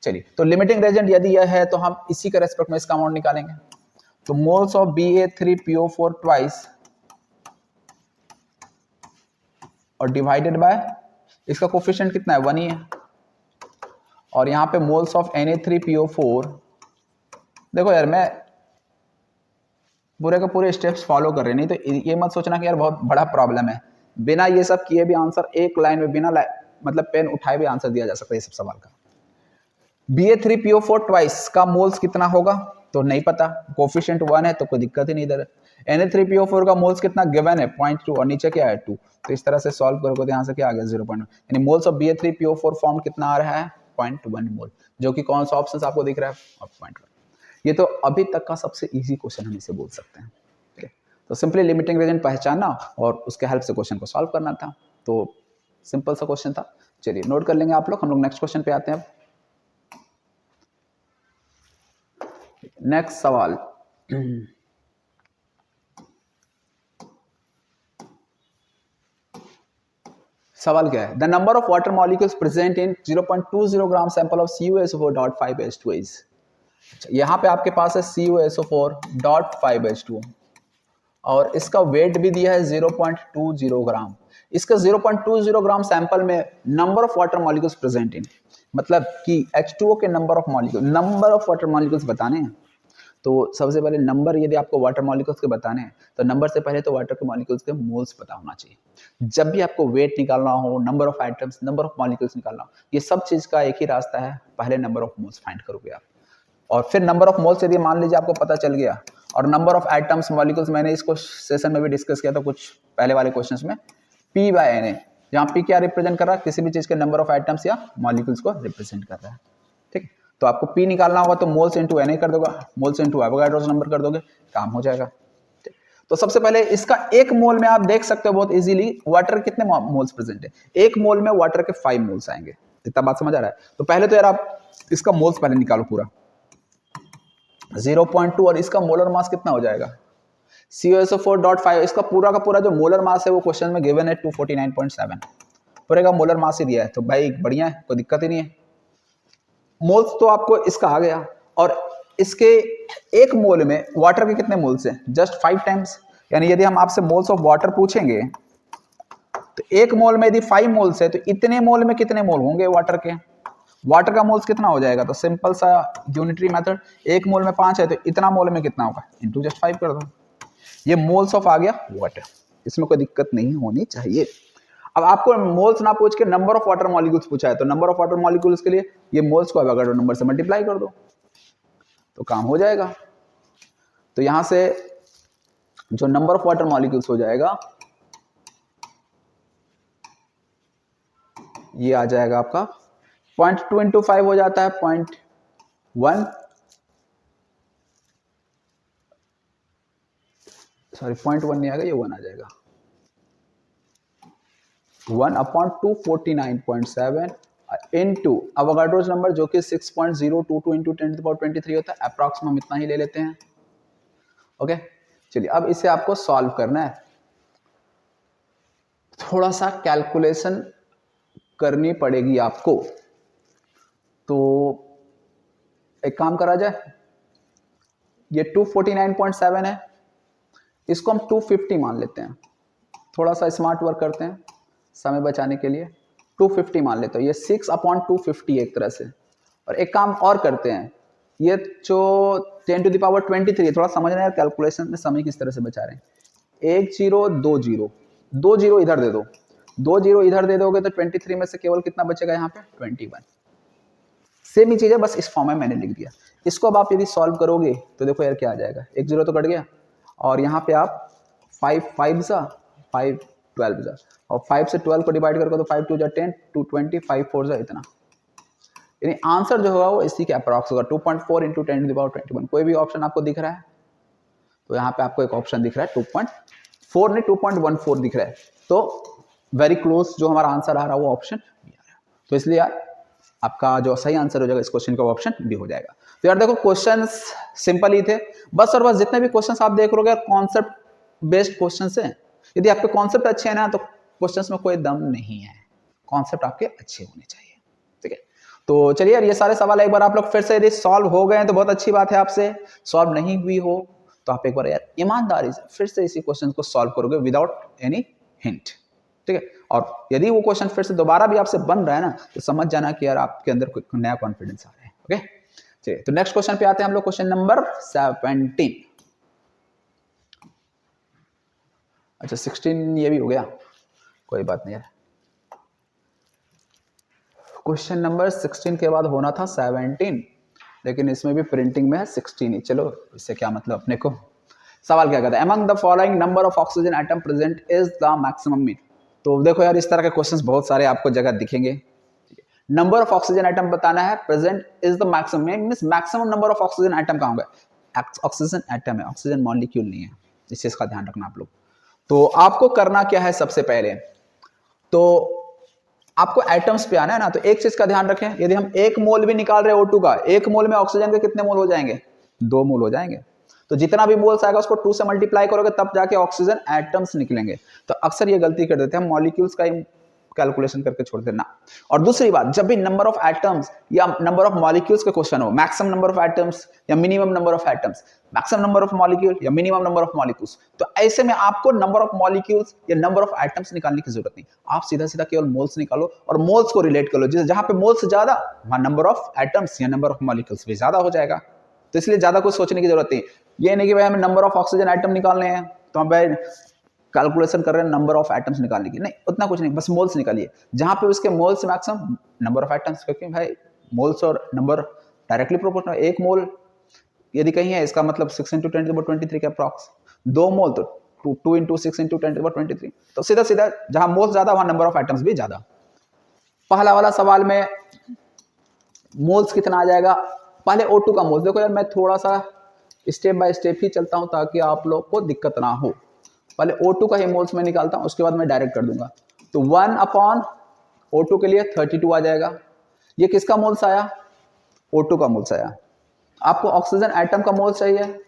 चलिए, तो लिमिटिंग रेजेंट यदि यह है तो हम इसी के रेस्पेक्ट में इसका अमाउंट निकालेंगे। तो मोल्स ऑफ Ba3PO4 ट्वाइस और डिवाइडेड बाय इसका कोफिशिएंट कितना है, 1 ही है, और यहाँ पे मोल्स ऑफ Na3PO4, देखो यार मैं पूरे के पूरे स्टेप्स फॉलो कर रहे नहीं तो ये मत सोचना कि यार बहुत बड़ा प्रॉब्लम है, बिना ये सब किए भी आंसर एक लाइन में बिना मतलब पेन उठाए भी आंसर दिया जा सकता है ये सब सवाल का। Ba3PO4 ट्वाइस का मोल्स कितना होगा तो नहीं पता, कोफिशिएंट 1 है तो कोई दिक्कत ही नहीं इधर। Na3PO4 का मोल्स कितना गिवन है 0.2 और नीचे क्या है 2, तो इस तरह से सॉल्व करोगे तो यहाँ से क्या आ गया 0.1, यानी मोल्स ऑफ Ba3PO4 फॉर्म कितना आ रहा है 0.1 मोल, जो कि कौन सा ऑप्शन आपको दिख रहा है 0.1। ये तो अभी तक का सबसे इजी क्वेश्चन हम इसे बोल सकते हैं। ठीक है, तो सिंपली लिमिटिंग रेंज पहचानना और उसके हेल्प से क्वेश्चन को सॉल्व करना था, तो सिंपल सा क्वेश्चन था। चलिए नोट कर लेंगे आप लोग, हम लोग नेक्स्ट क्वेश्चन पे आते हैं। नेक्स्ट सवाल, सवाल क्या है, the number of water molecules present in 0.20 gram sample of CuSO4.5H2 is, यहाँ पे आपके पास है CuSO4.5H2 और इसका वेट भी दिया है 0.20 ग्राम। इसका 0.20 ग्राम सैंपल में number of water molecules present in, मतलब कि H2O के नंबर ऑफ वाटर मॉलिक्यूल्स बताने हैं। तो सबसे पहले नंबर, यदि आपको वाटर मॉलिक्यूल्स के बताने हैं तो नंबर से पहले तो वाटर के मॉलिक्यूल्स के मोल्स पता होना चाहिए। जब भी आपको वेट निकालना हो, number of items, number of molecules निकालना हो, ये सब चीज का एक ही रास्ता है, पहले नंबर ऑफ मोल्स फाइंड करोगे आप, और फिर नंबर ऑफ मोल्स यदि मान लीजिए आपको पता चल गया, और नंबर ऑफ आइटम्स मॉलिक्यूल्स मैंने इसको सेशन में भी डिस्कस किया था कुछ पहले वाले क्वेश्चंस में, P/Na, जहाँ P क्या रिप्रेजेंट कर रहा है, किसी भी चीज के नंबर ऑफ आइटम्स या मॉलिक्यूल्स को रिप्रेजेंट कर रहा है। ठीक है, तो आपको P निकालना होगा तो मोल्स इंटू Na कर दोगे, मोल्स इंटू एवोगाड्रोस नंबर कर दोगे, काम हो जाएगा। तो सबसे पहले इसका एक मोल में आप देख सकते हो बहुत इजीली वाटर कितने मोल्स प्रेजेंट है, एक मोल में वाटर के 5 मोल्स आएंगे। इतना बात समझ आ रहा है? तो पहले तो यार आप इसका मोल्स पहले निकालो पूरा 0.2, और इसका मोलर मास कितना हो जाएगा CuSO4.5, इसका पूरा का पूरा जो मोलर मास है वो क्वेश्चन में गिवन है 249.7, पूरे का मोलर मास ही दिया है, तो भाई बढ़िया है, कोई दिक्कत ही नहीं है। मोल्स तो आपको इसका आ गया, और इसके एक मोल में वाटर के कितने मोल्स हैं, जस्ट 5 टाइम्स, यानी यदि हम आपसे मोल्स ऑफ वाटर पूछेंगे तो एक मोल में यदि 5 मोल्स है तो इतने मोल में कितने मोल होंगे वाटर के, वाटर का मोल्स कितना हो जाएगा, तो सिंपल सा यूनिटरी मेथड, एक मोल में 5 है तो इतना मोल में कितना होगा, इंटू जस्ट 5 कर दो, ये मोल्स ऑफ आ गया वाटर, इसमें कोई दिक्कत नहीं होनी चाहिए। अब आपको मोल्स ना पूछ के नंबर ऑफ वाटर मॉलिक्यूल्स पूछा है, तो नंबर ऑफ वाटर मॉलिक्यूल्स के लिए ये मोल्स को एवोगाड्रो नंबर से मल्टीप्लाई कर दो तो काम हो जाएगा। तो यहां से जो नंबर ऑफ वाटर मॉलिक्यूल्स हो जाएगा ये आ जाएगा आपका 0.2 इंटू 5 हो जाता है 0.1, सॉरी 0.1 नहीं आएगा, ये 1 आ जाएगा, 1/249.7 इनटू एवोगाड्रोस नंबर जो कि 6.022 इंटू 10⁻23 होता है, अप्रॉक्सिमम हम इतना ही ले लेते हैं। ओके, चलिए अब इसे आपको सॉल्व करना है, थोड़ा सा कैलकुलेशन करनी पड़ेगी आपको, तो एक काम करा जाए, ये 249.7 है, इसको हम 250 मान लेते हैं, थोड़ा सा स्मार्ट वर्क करते हैं समय बचाने के लिए, 250 मान लेते हैं, ये 6/250 एक तरह से। और एक काम और करते हैं, ये जो 10⁻23 थोड़ा समझना है कैलकुलेशन में समय किस तरह से बचा रहे हैं, 1 0 2 0 2 0 इधर दे दो, 2 0 इधर दे दोगे तो 23 में से केवल कितना बचेगा यहाँ पे 21। सेम ही चीज है, बस इस फॉर्म में मैंने लिख दिया। इसको अब आप यदि सॉल्व करोगे तो देखो यार क्या आ जाएगा, 1 0 तो कट गया, और यहाँ पे आप 5 5 जा 5 12 जा, और 5 से 12 को डिवाइड करके तो 5 2 जा 10, 2 20, 5 4 जा इतना, यानी आंसर जो होगा वो इसी के अप्रॉक्स होगा 2.4 इंटू 10⁻21। कोई भी ऑप्शन आपको दिख रहा है तो यहाँ पे आपको एक ऑप्शन दिख रहा है 2.4 नहीं 2.14 दिख रहा है, तो वेरी क्लोज जो हमारा आंसर आ रहा है वो ऑप्शन बी आ रहा है। तो इसलिए यार आपका जो सही आंसर हो जाएगा इस क्वेश्चन का ऑप्शन बी हो जाएगा। तो यार देखो क्वेश्चंस सिंपल ही थे, बस और बस जितने भी क्वेश्चंस आप देख रहे हो कॉन्सेप्ट बेस्ड क्वेश्चंस हैं। यदि आपके कॉन्सेप्ट अच्छे हैं ना तो क्वेश्चंस में कोई दम नहीं है, कॉन्सेप्ट आपके अच्छे होने चाहिए, ठीक है। तो चलिए यार ये सारे सवाल एक बार आप लोग फिर से यदि सॉल्व हो गए तो बहुत अच्छी बात है, आपसे सॉल्व नहीं हुई हो तो आप एक बार यार ईमानदारी से फिर से इसी क्वेश्चन को सॉल्व करोगे विदाउट एनी हिंट, ठीक है। और यदि वो क्वेश्चन फिर से दोबारा भी आपसे बन रहा है ना तो समझ जाना कि यार आपके अंदर कोई नया कॉन्फिडेंस आ रहा है, ओके। चलिए तो नेक्स्ट क्वेश्चन पे आते हैं हम लोग, क्वेश्चन नंबर 17। अच्छा 16 ये भी हो गया, कोई बात नहीं यार। क्वेश्चन नंबर 16 के बाद होना था 17, लेकिन इसमें भी प्रिंटिंग में है 16 ही। चलो इससे क्या मतलब अपने को। सवाल क्या कहता है, among the following number of oxygen atom present is the maximum mean. तो देखो यार इस तरह के क्वेश्चंस बहुत सारे आपको जगह दिखेंगे। नंबर ऑफ ऑक्सीजन एटम बताना है, present is the maximum means maximum number of oxygen atom कहाँ होगा। ऑक्सीजन एटम है, ऑक्सीजन मॉलिक्यूल नहीं है, इस चीज का ध्यान रखना आप लोग। तो आपको करना क्या है, सबसे पहले तो आपको एटम्स पे आना है ना, तो एक चीज का ध्यान रखें, यदि हम 1 मोल भी निकाल रहे हैं O2 का, 1 मोल में ऑक्सीजन के कितने मोल हो जाएंगे, 2 मोल हो जाएंगे। तो जितना भी मोल्स आएगा उसको 2 से मल्टीप्लाई करोगे तब जाके ऑक्सीजन एटम्स निकलेंगे। तो अक्सर ये गलती कर देते हैं, हम मॉलिक्यूल्स का ही कैलकुलेशन करके छोड़ देना। और दूसरी बात, जब भी नंबर ऑफ एटम्स या नंबर ऑफ मॉलिक्यूल्स का क्वेश्चन हो, मैक्सिमम नंबर ऑफ एटम्स या minimum number of atoms, maximum number of molecule या मिनिमम नंबर ऑफ मॉलिक्यूल्स, तो ऐसे में आपको नंबर ऑफ मॉलिक्यूल्स या नंबर ऑफ एटम्स निकालने की जरूरत नहीं, आप सीधा सीधा केवल मोल्स निकालो और मोल्स को रिलेट कर लो। जहां पे मोल्स ज्यादा वहां नंबर ऑफ एटम्स या नंबर ऑफ मॉलिक्यूल्स भी ज्यादा हो जाएगा। तो इसलिए ज्यादा कुछ सोचने की जरूरत नहीं। ये नहीं कि भाई हमें नंबर ऑफ ऑक्सीजन एटम निकालने हैं तो हम भाई कैलकुलेशन कर रहे हैं नंबर ऑफ एटम्स निकालने की, नहीं उतना कुछ नहीं, बस मोल्स निकालिए। जहां पे उसके moles maximum number of atoms, क्योंकि भाई मोल्स और नंबर डायरेक्टली प्रोपोर्शनल। 1 मोल यदि कहीं है इसका मतलब 6 × 10⁻23 के अप्रॉक्स, 2 मोल तो 2 × 6 × 10⁻23। तो सीधा सीधा जहां मोल्स ज्यादा वहां नंबर ऑफ एटम्स भी ज्यादा। पहला वाला सवाल में मोल्स कितना आ जाएगा, पहले O2 का मोल्स देखो यार, मैं थोड़ा सा स्टेप बाय स्टेप ही चलता हूं ताकि आप लोग को दिक्कत ना हो। पहले O2 का ही मोल्स में निकालता हूं, उसके बाद मैं डायरेक्ट कर दूंगा। तो 1/O2 के लिए 32 आ जाएगा। ये किसका मोल्स आया, O2 का मोल्स आया। आपको ऑक्सीजन एटम का मोल्स चाहिए,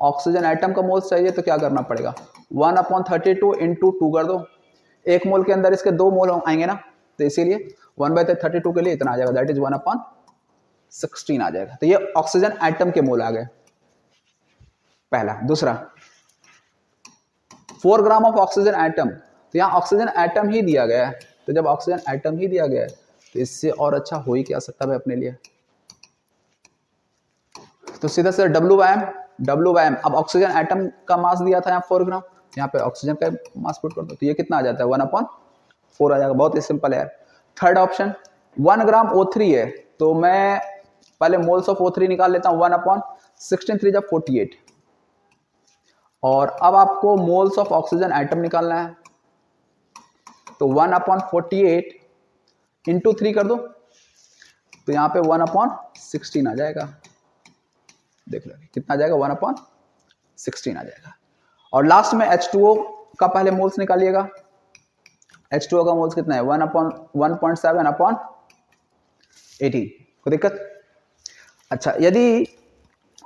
ऑक्सीजन एटम का मोल्स चाहिए तो क्या करना पड़ेगा, 1/32 इंटू 2 कर दो। 1 मोल के अंदर इसके 2 मोल आएंगे ना, तो इसीलिए 1/32 के लिए इतना आ जाएगा, दैट इज 1/16 आ जाएगा। तो ये ऑक्सीजन एटम के मोल आ गए, पहला। दूसरा 4 ग्राम ऑफ ऑक्सीजन एटम, तो यहाँ ऑक्सीजन एटम ही दिया गया है। तो जब ऑक्सीजन एटम ही दिया गया है तो इससे और अच्छा हो ही क्या सकता है अपने लिए। तो सीधा से W/m। अब ऑक्सीजन एटम का मास दिया था यहाँ 4 ग्राम, यहाँ पे ऑक्सीजन का मास पुट कर दो, तो ये कितना आ जाता है 1/4 आ जाएगा। बहुत ही सिंपल है यार। थर्ड ऑप्शन 1 ग्राम O3 है, तो मैं पहले मोल्स ऑफ O3 निकाल लेता हूँ, 1/16 3 = 48। और अब आपको मोल्स ऑफ ऑक्सीजन एटम निकालना है, तो 1/48 इंटू 3 कर दो, तो यहाँ पे 1/16 आ जाएगा। देख लो कितना आ जाएगा, 1/16 आ जाएगा। और लास्ट में H2O का पहले मोल्स निकालिएगा। H2O का मोल्स कितना है, 1/1.7/18। कोई दिक्कत? अच्छा, यदि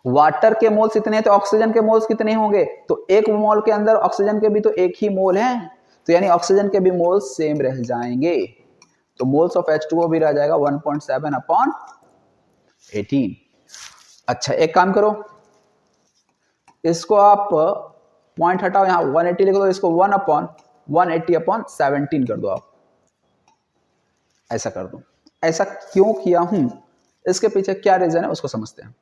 वाटर के मोल्स इतने हैं तो ऑक्सीजन के मोल्स कितने होंगे, तो 1 मोल के अंदर ऑक्सीजन के भी तो 1 ही मोल है, तो यानी ऑक्सीजन के भी मोल्स सेम रह जाएंगे। तो मोल्स ऑफ H2O भी रह जाएगा 1.7/18। अच्छा एक काम करो, इसको आप पॉइंट हटाओ, यहाँ 180 लिख दो, इसको 1/180/17 कर दो आप। ऐसा कर दो। ऐसा क्यों किया हूं, इसके पीछे क्या रीजन है उसको समझते हैं।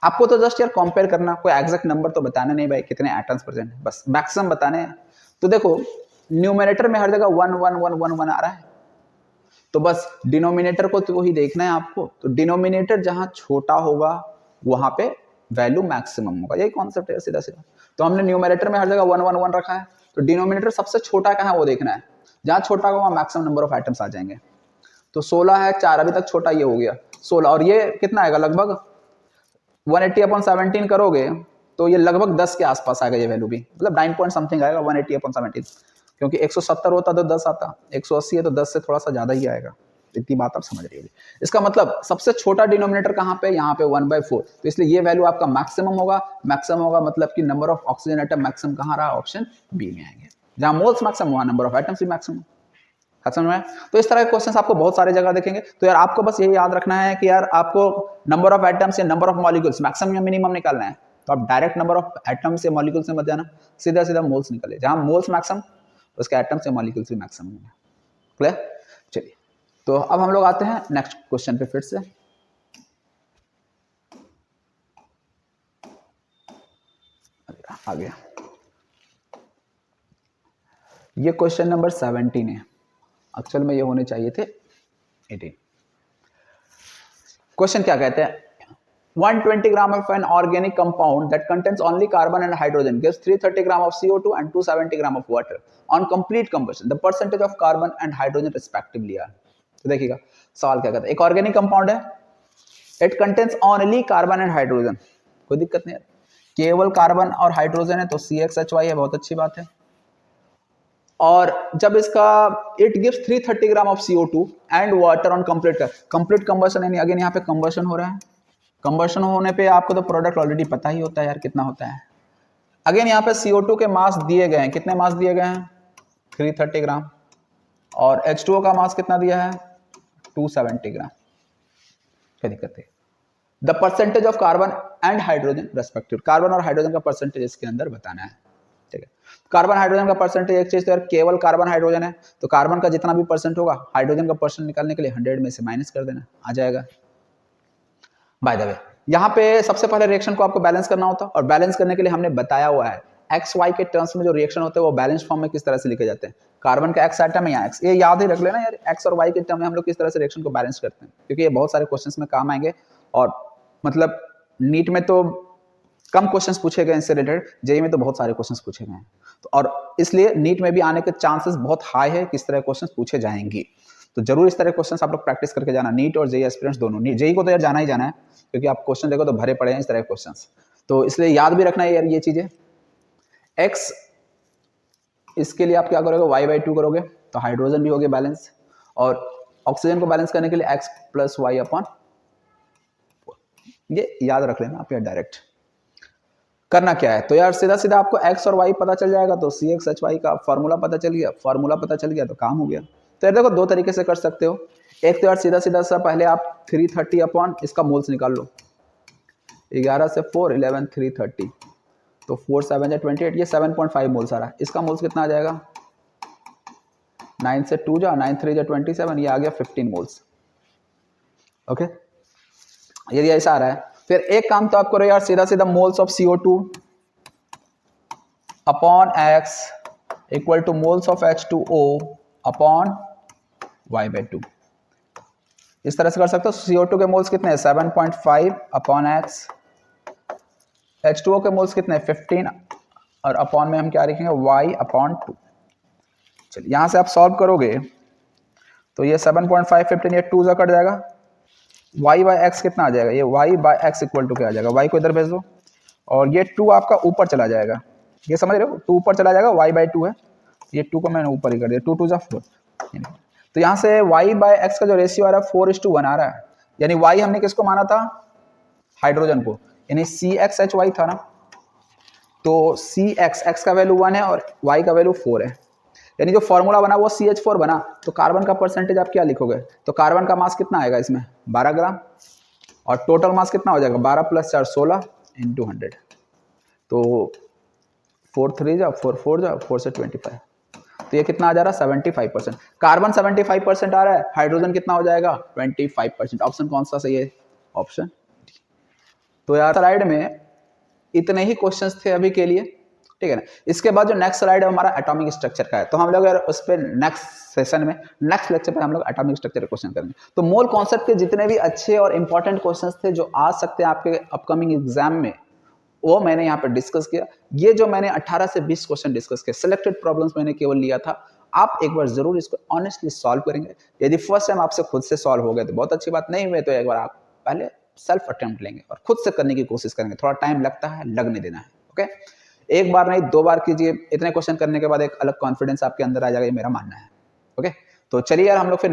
आपको तो जस्ट यार कंपेयर करना, कोई एग्जैक्ट नंबर तो बताना नहीं भाई कितने एटम्स प्रेजेंट है, बस मैक्सिमम बताने हैं। तो देखो न्यूमरेटर में हर जगह 1 1 1 1 1 आ रहा है, तो बस डिनोमिनेटर को तो वही देखना है आपको। तो डिनोमिनेटर जहां छोटा होगा वहां पे वैल्यू मैक्सिमम होगा, यही कॉन्सेप्ट है सीधा सीधा। तो हमने न्यूमरेटर में हर जगह 1 1 1 रखा है, तो डिनोमिनेटर सबसे छोटा कहाँ है वो देखना है, जहां छोटा होगा वहां मैक्सिमम नंबर ऑफ एटम्स आ जाएंगे। तो 16 है, 4 अभी तक छोटा ये हो गया 16, और ये कितना आएगा लगभग 180/17 करोगे तो ये लगभग 10 के आसपास आएगा ये वैल्यू भी, मतलब 9 पॉइंट समथिंग आएगा 180/17, क्योंकि 170 होता तो 10 आता, 180 है तो 10 से थोड़ा सा ज़्यादा ही आएगा। इतनी बात आप समझ रही होगी। इसका मतलब सबसे छोटा डिनोमिनेटर कहाँ पे, यहाँ पे 1/4, तो इसलिए ये वैल्यू आपका मैक्सिमम होगा। मैक्सिमम होगा मतलब कि number of oxygen atom maximum कहाँ रहा, ऑप्शन बी में आएंगे। जहाँ मोल्स मैक्सिमम हुआ नंबर ऑफ एटम्स भी मैक्सिमम। समझ में? तो इस तरह के क्वेश्चंस आपको बहुत सारी जगह देखेंगे। तो यार आपको बस यही याद रखना है कि यार आपको नंबर ऑफ एटम्स या नंबर ऑफ मॉलिक्यूल्स मैक्सिमम या मिनिमम निकालना है। तो आप डायरेक्ट नंबर ऑफ एटम्स या मॉलिक्यूल्स में मत जाना, सीधा सीधा मोल्स निकले। जहां मोल्स मैक्सिमम उसके एटम्स या मॉलिक्यूल्स भी मैक्सिमम होंगे। क्लियर? चलिए, तो अब हम लोग आते हैं नेक्स्ट क्वेश्चन पे फिर से। आ गया, ये क्वेश्चन नंबर 17 है। एक्चुअल में ये होने चाहिए थे 18। क्वेश्चन क्या कहते हैं, 120 ग्राम of an organic compound that contains only carbon and hydrogen gives 330 gram of CO2 and 270 gram of water on complete combustion. The percentage of carbon and hydrogen respectively are. तो देखिएगा सवाल क्या कहता है, एक ऑर्गेनिक कंपाउंड है, it contains only carbon and hydrogen, कोई दिक्कत नहीं है, केवल कार्बन और हाइड्रोजन है तो CXHY है, बहुत अच्छी बात है। और जब इसका it gives 330 gram of CO2 and water on complete combustion, यानी अगेन यहाँ पे कंबशन हो रहा है। कंबशन होने पे आपको तो प्रोडक्ट ऑलरेडी पता ही होता है यार कितना होता है। अगेन यहाँ पे CO2 के मास दिए गए हैं, कितने मास दिए गए हैं 330 ग्राम, और H2O का मास कितना दिया है 270 ग्राम। क्या दिक्कत है, the percentage of carbon and hydrogen respective, carbon और हाइड्रोजन का परसेंटेज इसके अंदर बताना है। ठीक है, कार्बन हाइड्रोजन का परसेंटेज एक चीज तो यार केवल कार्बन हाइड्रोजन है, तो कार्बन का जितना भी परसेंट होगा हाइड्रोजन का परसेंट निकालने के लिए 100 में से माइनस कर देना, आ जाएगा। बाय द वे यहाँ पे सबसे पहले रिएक्शन को आपको बैलेंस करना होता है, और बैलेंस करने के लिए हमने बताया हुआ है एक्स वाई के टर्म्स में जो रिएक्शन होते हैं वो बैलेंस फॉर्म में किस तरह से लिखे जाते हैं। कार्बन का एक्स एटम है या एक्स, ये याद ही रख लेना यार, एक्स और वाई के टर्म में हम लोग किस तरह से रिएक्शन को बैलेंस करते हैं, क्योंकि ये बहुत सारे क्वेश्चंस में काम आएंगे। और मतलब नीट में तो कम क्वेश्चंस पूछे गए इससे रिलेटेड, जेईई में तो बहुत सारे क्वेश्चंस पूछे गए हैं, तो और इसलिए नीट में भी आने के चांसेस बहुत हाई है किस तरह क्वेश्चंस पूछे जाएंगे। तो जरूर इस तरह क्वेश्चंस आप लोग प्रैक्टिस करके जाना, नीट और जेईई एस्पिरेंट्स दोनों। जेईई को तो यार जाना ही जाना है, क्योंकि आप क्वेश्चन देखो तो भरे पड़े हैं इस तरह के क्वेश्चंस, तो इसलिए याद भी रखना है यार ये चीजें। एक्स, इसके लिए आप क्या करोगे y/2 करोगे तो हाइड्रोजन भी हो गया बैलेंस, और ऑक्सीजन को बैलेंस करने के लिए x + y/4, ये याद रख लेना आप यार। डायरेक्ट करना क्या है, तो यार सीधा सीधा आपको x और y पता चल जाएगा, तो CXHY का फार्मूला पता चल गया, तो काम हो गया। तो यार देखो दो तरीके से कर सकते हो, एक तो यार सीधा सीधा सा पहले आप 330 अपॉन इसका मोल्स निकाल लो, 11 से 4 11 330, तो 4 7 या 28, ये 7.5 मोल्स आ रहा है। इसका मोल्स कितना आ जाएगा 9 से 2 जा 9 3 जा 27, ये आ गया 15 मोल्स। ओके, यदि ऐसा आ रहा है फिर एक काम तो आप करो यार, सीधा सीधा moles of CO2 upon x equal two moles of H2O upon y/2, इस तरह से कर सकते हो। CO2 के मोल्स कितने हैं 7.5 अपॉन x, H2O के मोल्स कितने 15, और अपॉन में हम क्या लिखेंगे y/2। चलिए यहां से आप सॉल्व करोगे तो ये 7.5 15, ये 2 से कट जाएगा, y/x कितना आ जाएगा, ये y/x इक्वल टू क्या आ जाएगा, y को इधर भेज दो, और ये 2 आपका ऊपर चला जाएगा, ये समझ रहे हो 2 ऊपर चला जाएगा, y/2 है, ये 2 को मैंने ऊपर ही कर दिया, 2 2 जा 4। तो यहाँ से y/x का जो रेशियो आ रहा है 4:1 आ रहा है, यानी y हमने किसको माना था हाइड्रोजन को, यानी CXHY था ना, तो x का वैल्यू 1 है और y का वैल्यू 4 है, यानी जो फॉर्मूला बना वो CH4 बना। तो कार्बन का परसेंटेज आप क्या लिखोगे, तो कार्बन का मास कितना आएगा इसमें 12 ग्राम, और टोटल मास कितना हो जाएगा 12 + 4 16 × 100, तो 4 3 जा 4 4 जा 4 से 25, तो ये कितना आ जा रहा है 75%। कार्बन 75% आ रहा है, हाइड्रोजन कितना हो जाएगा 25%। ऑप्शन कौन सा सही है, ऑप्शन। तो यार स्लाइड में इतने ही क्वेश्चंस थे अभी के लिए, ठीक है ना। इसके बाद जो नेक्स्ट स्लाइड है हमारा एटॉमिक स्ट्रक्चर का है, तो हम लोग यार उस पर नेक्स्ट सेशन में नेक्स्ट लेक्चर पे हम लोग एटॉमिक स्ट्रक्चर के क्वेश्चन करेंगे। तो मोल कॉन्सेप्ट के जितने भी अच्छे और इंपॉर्टेंट क्वेश्चंस थे जो आ सकते हैं आपके अपकमिंग एग्जाम में, वो मैंने यहाँ पे डिस्कस किया। ये जो मैंने 18 से 20 क्वेश्चन डिस्कस किए, सिलेक्टेड प्रॉब्लम्स मैंने केवल लिया था, आप एक बार जरूर इसको ऑनेस्टली सॉल्व करेंगे। यदि फर्स्ट टाइम आपसे खुद से सॉल्व हो गए तो बहुत अच्छी बात, नहीं हुए तो एक बार आप पहले सेल्फ अटेम्प्ट लेंगे और खुद से करने की कोशिश करेंगे। थोड़ा टाइम लगता है, लगने देना है। ओके, एक बार नहीं 2 बार कीजिए। इतने क्वेश्चन करने के बाद एक अलग कॉन्फिडेंस आपके अंदर आ जाएगा, ये मेरा मानना है। ओके, तो चलिए यार हम लोग फिर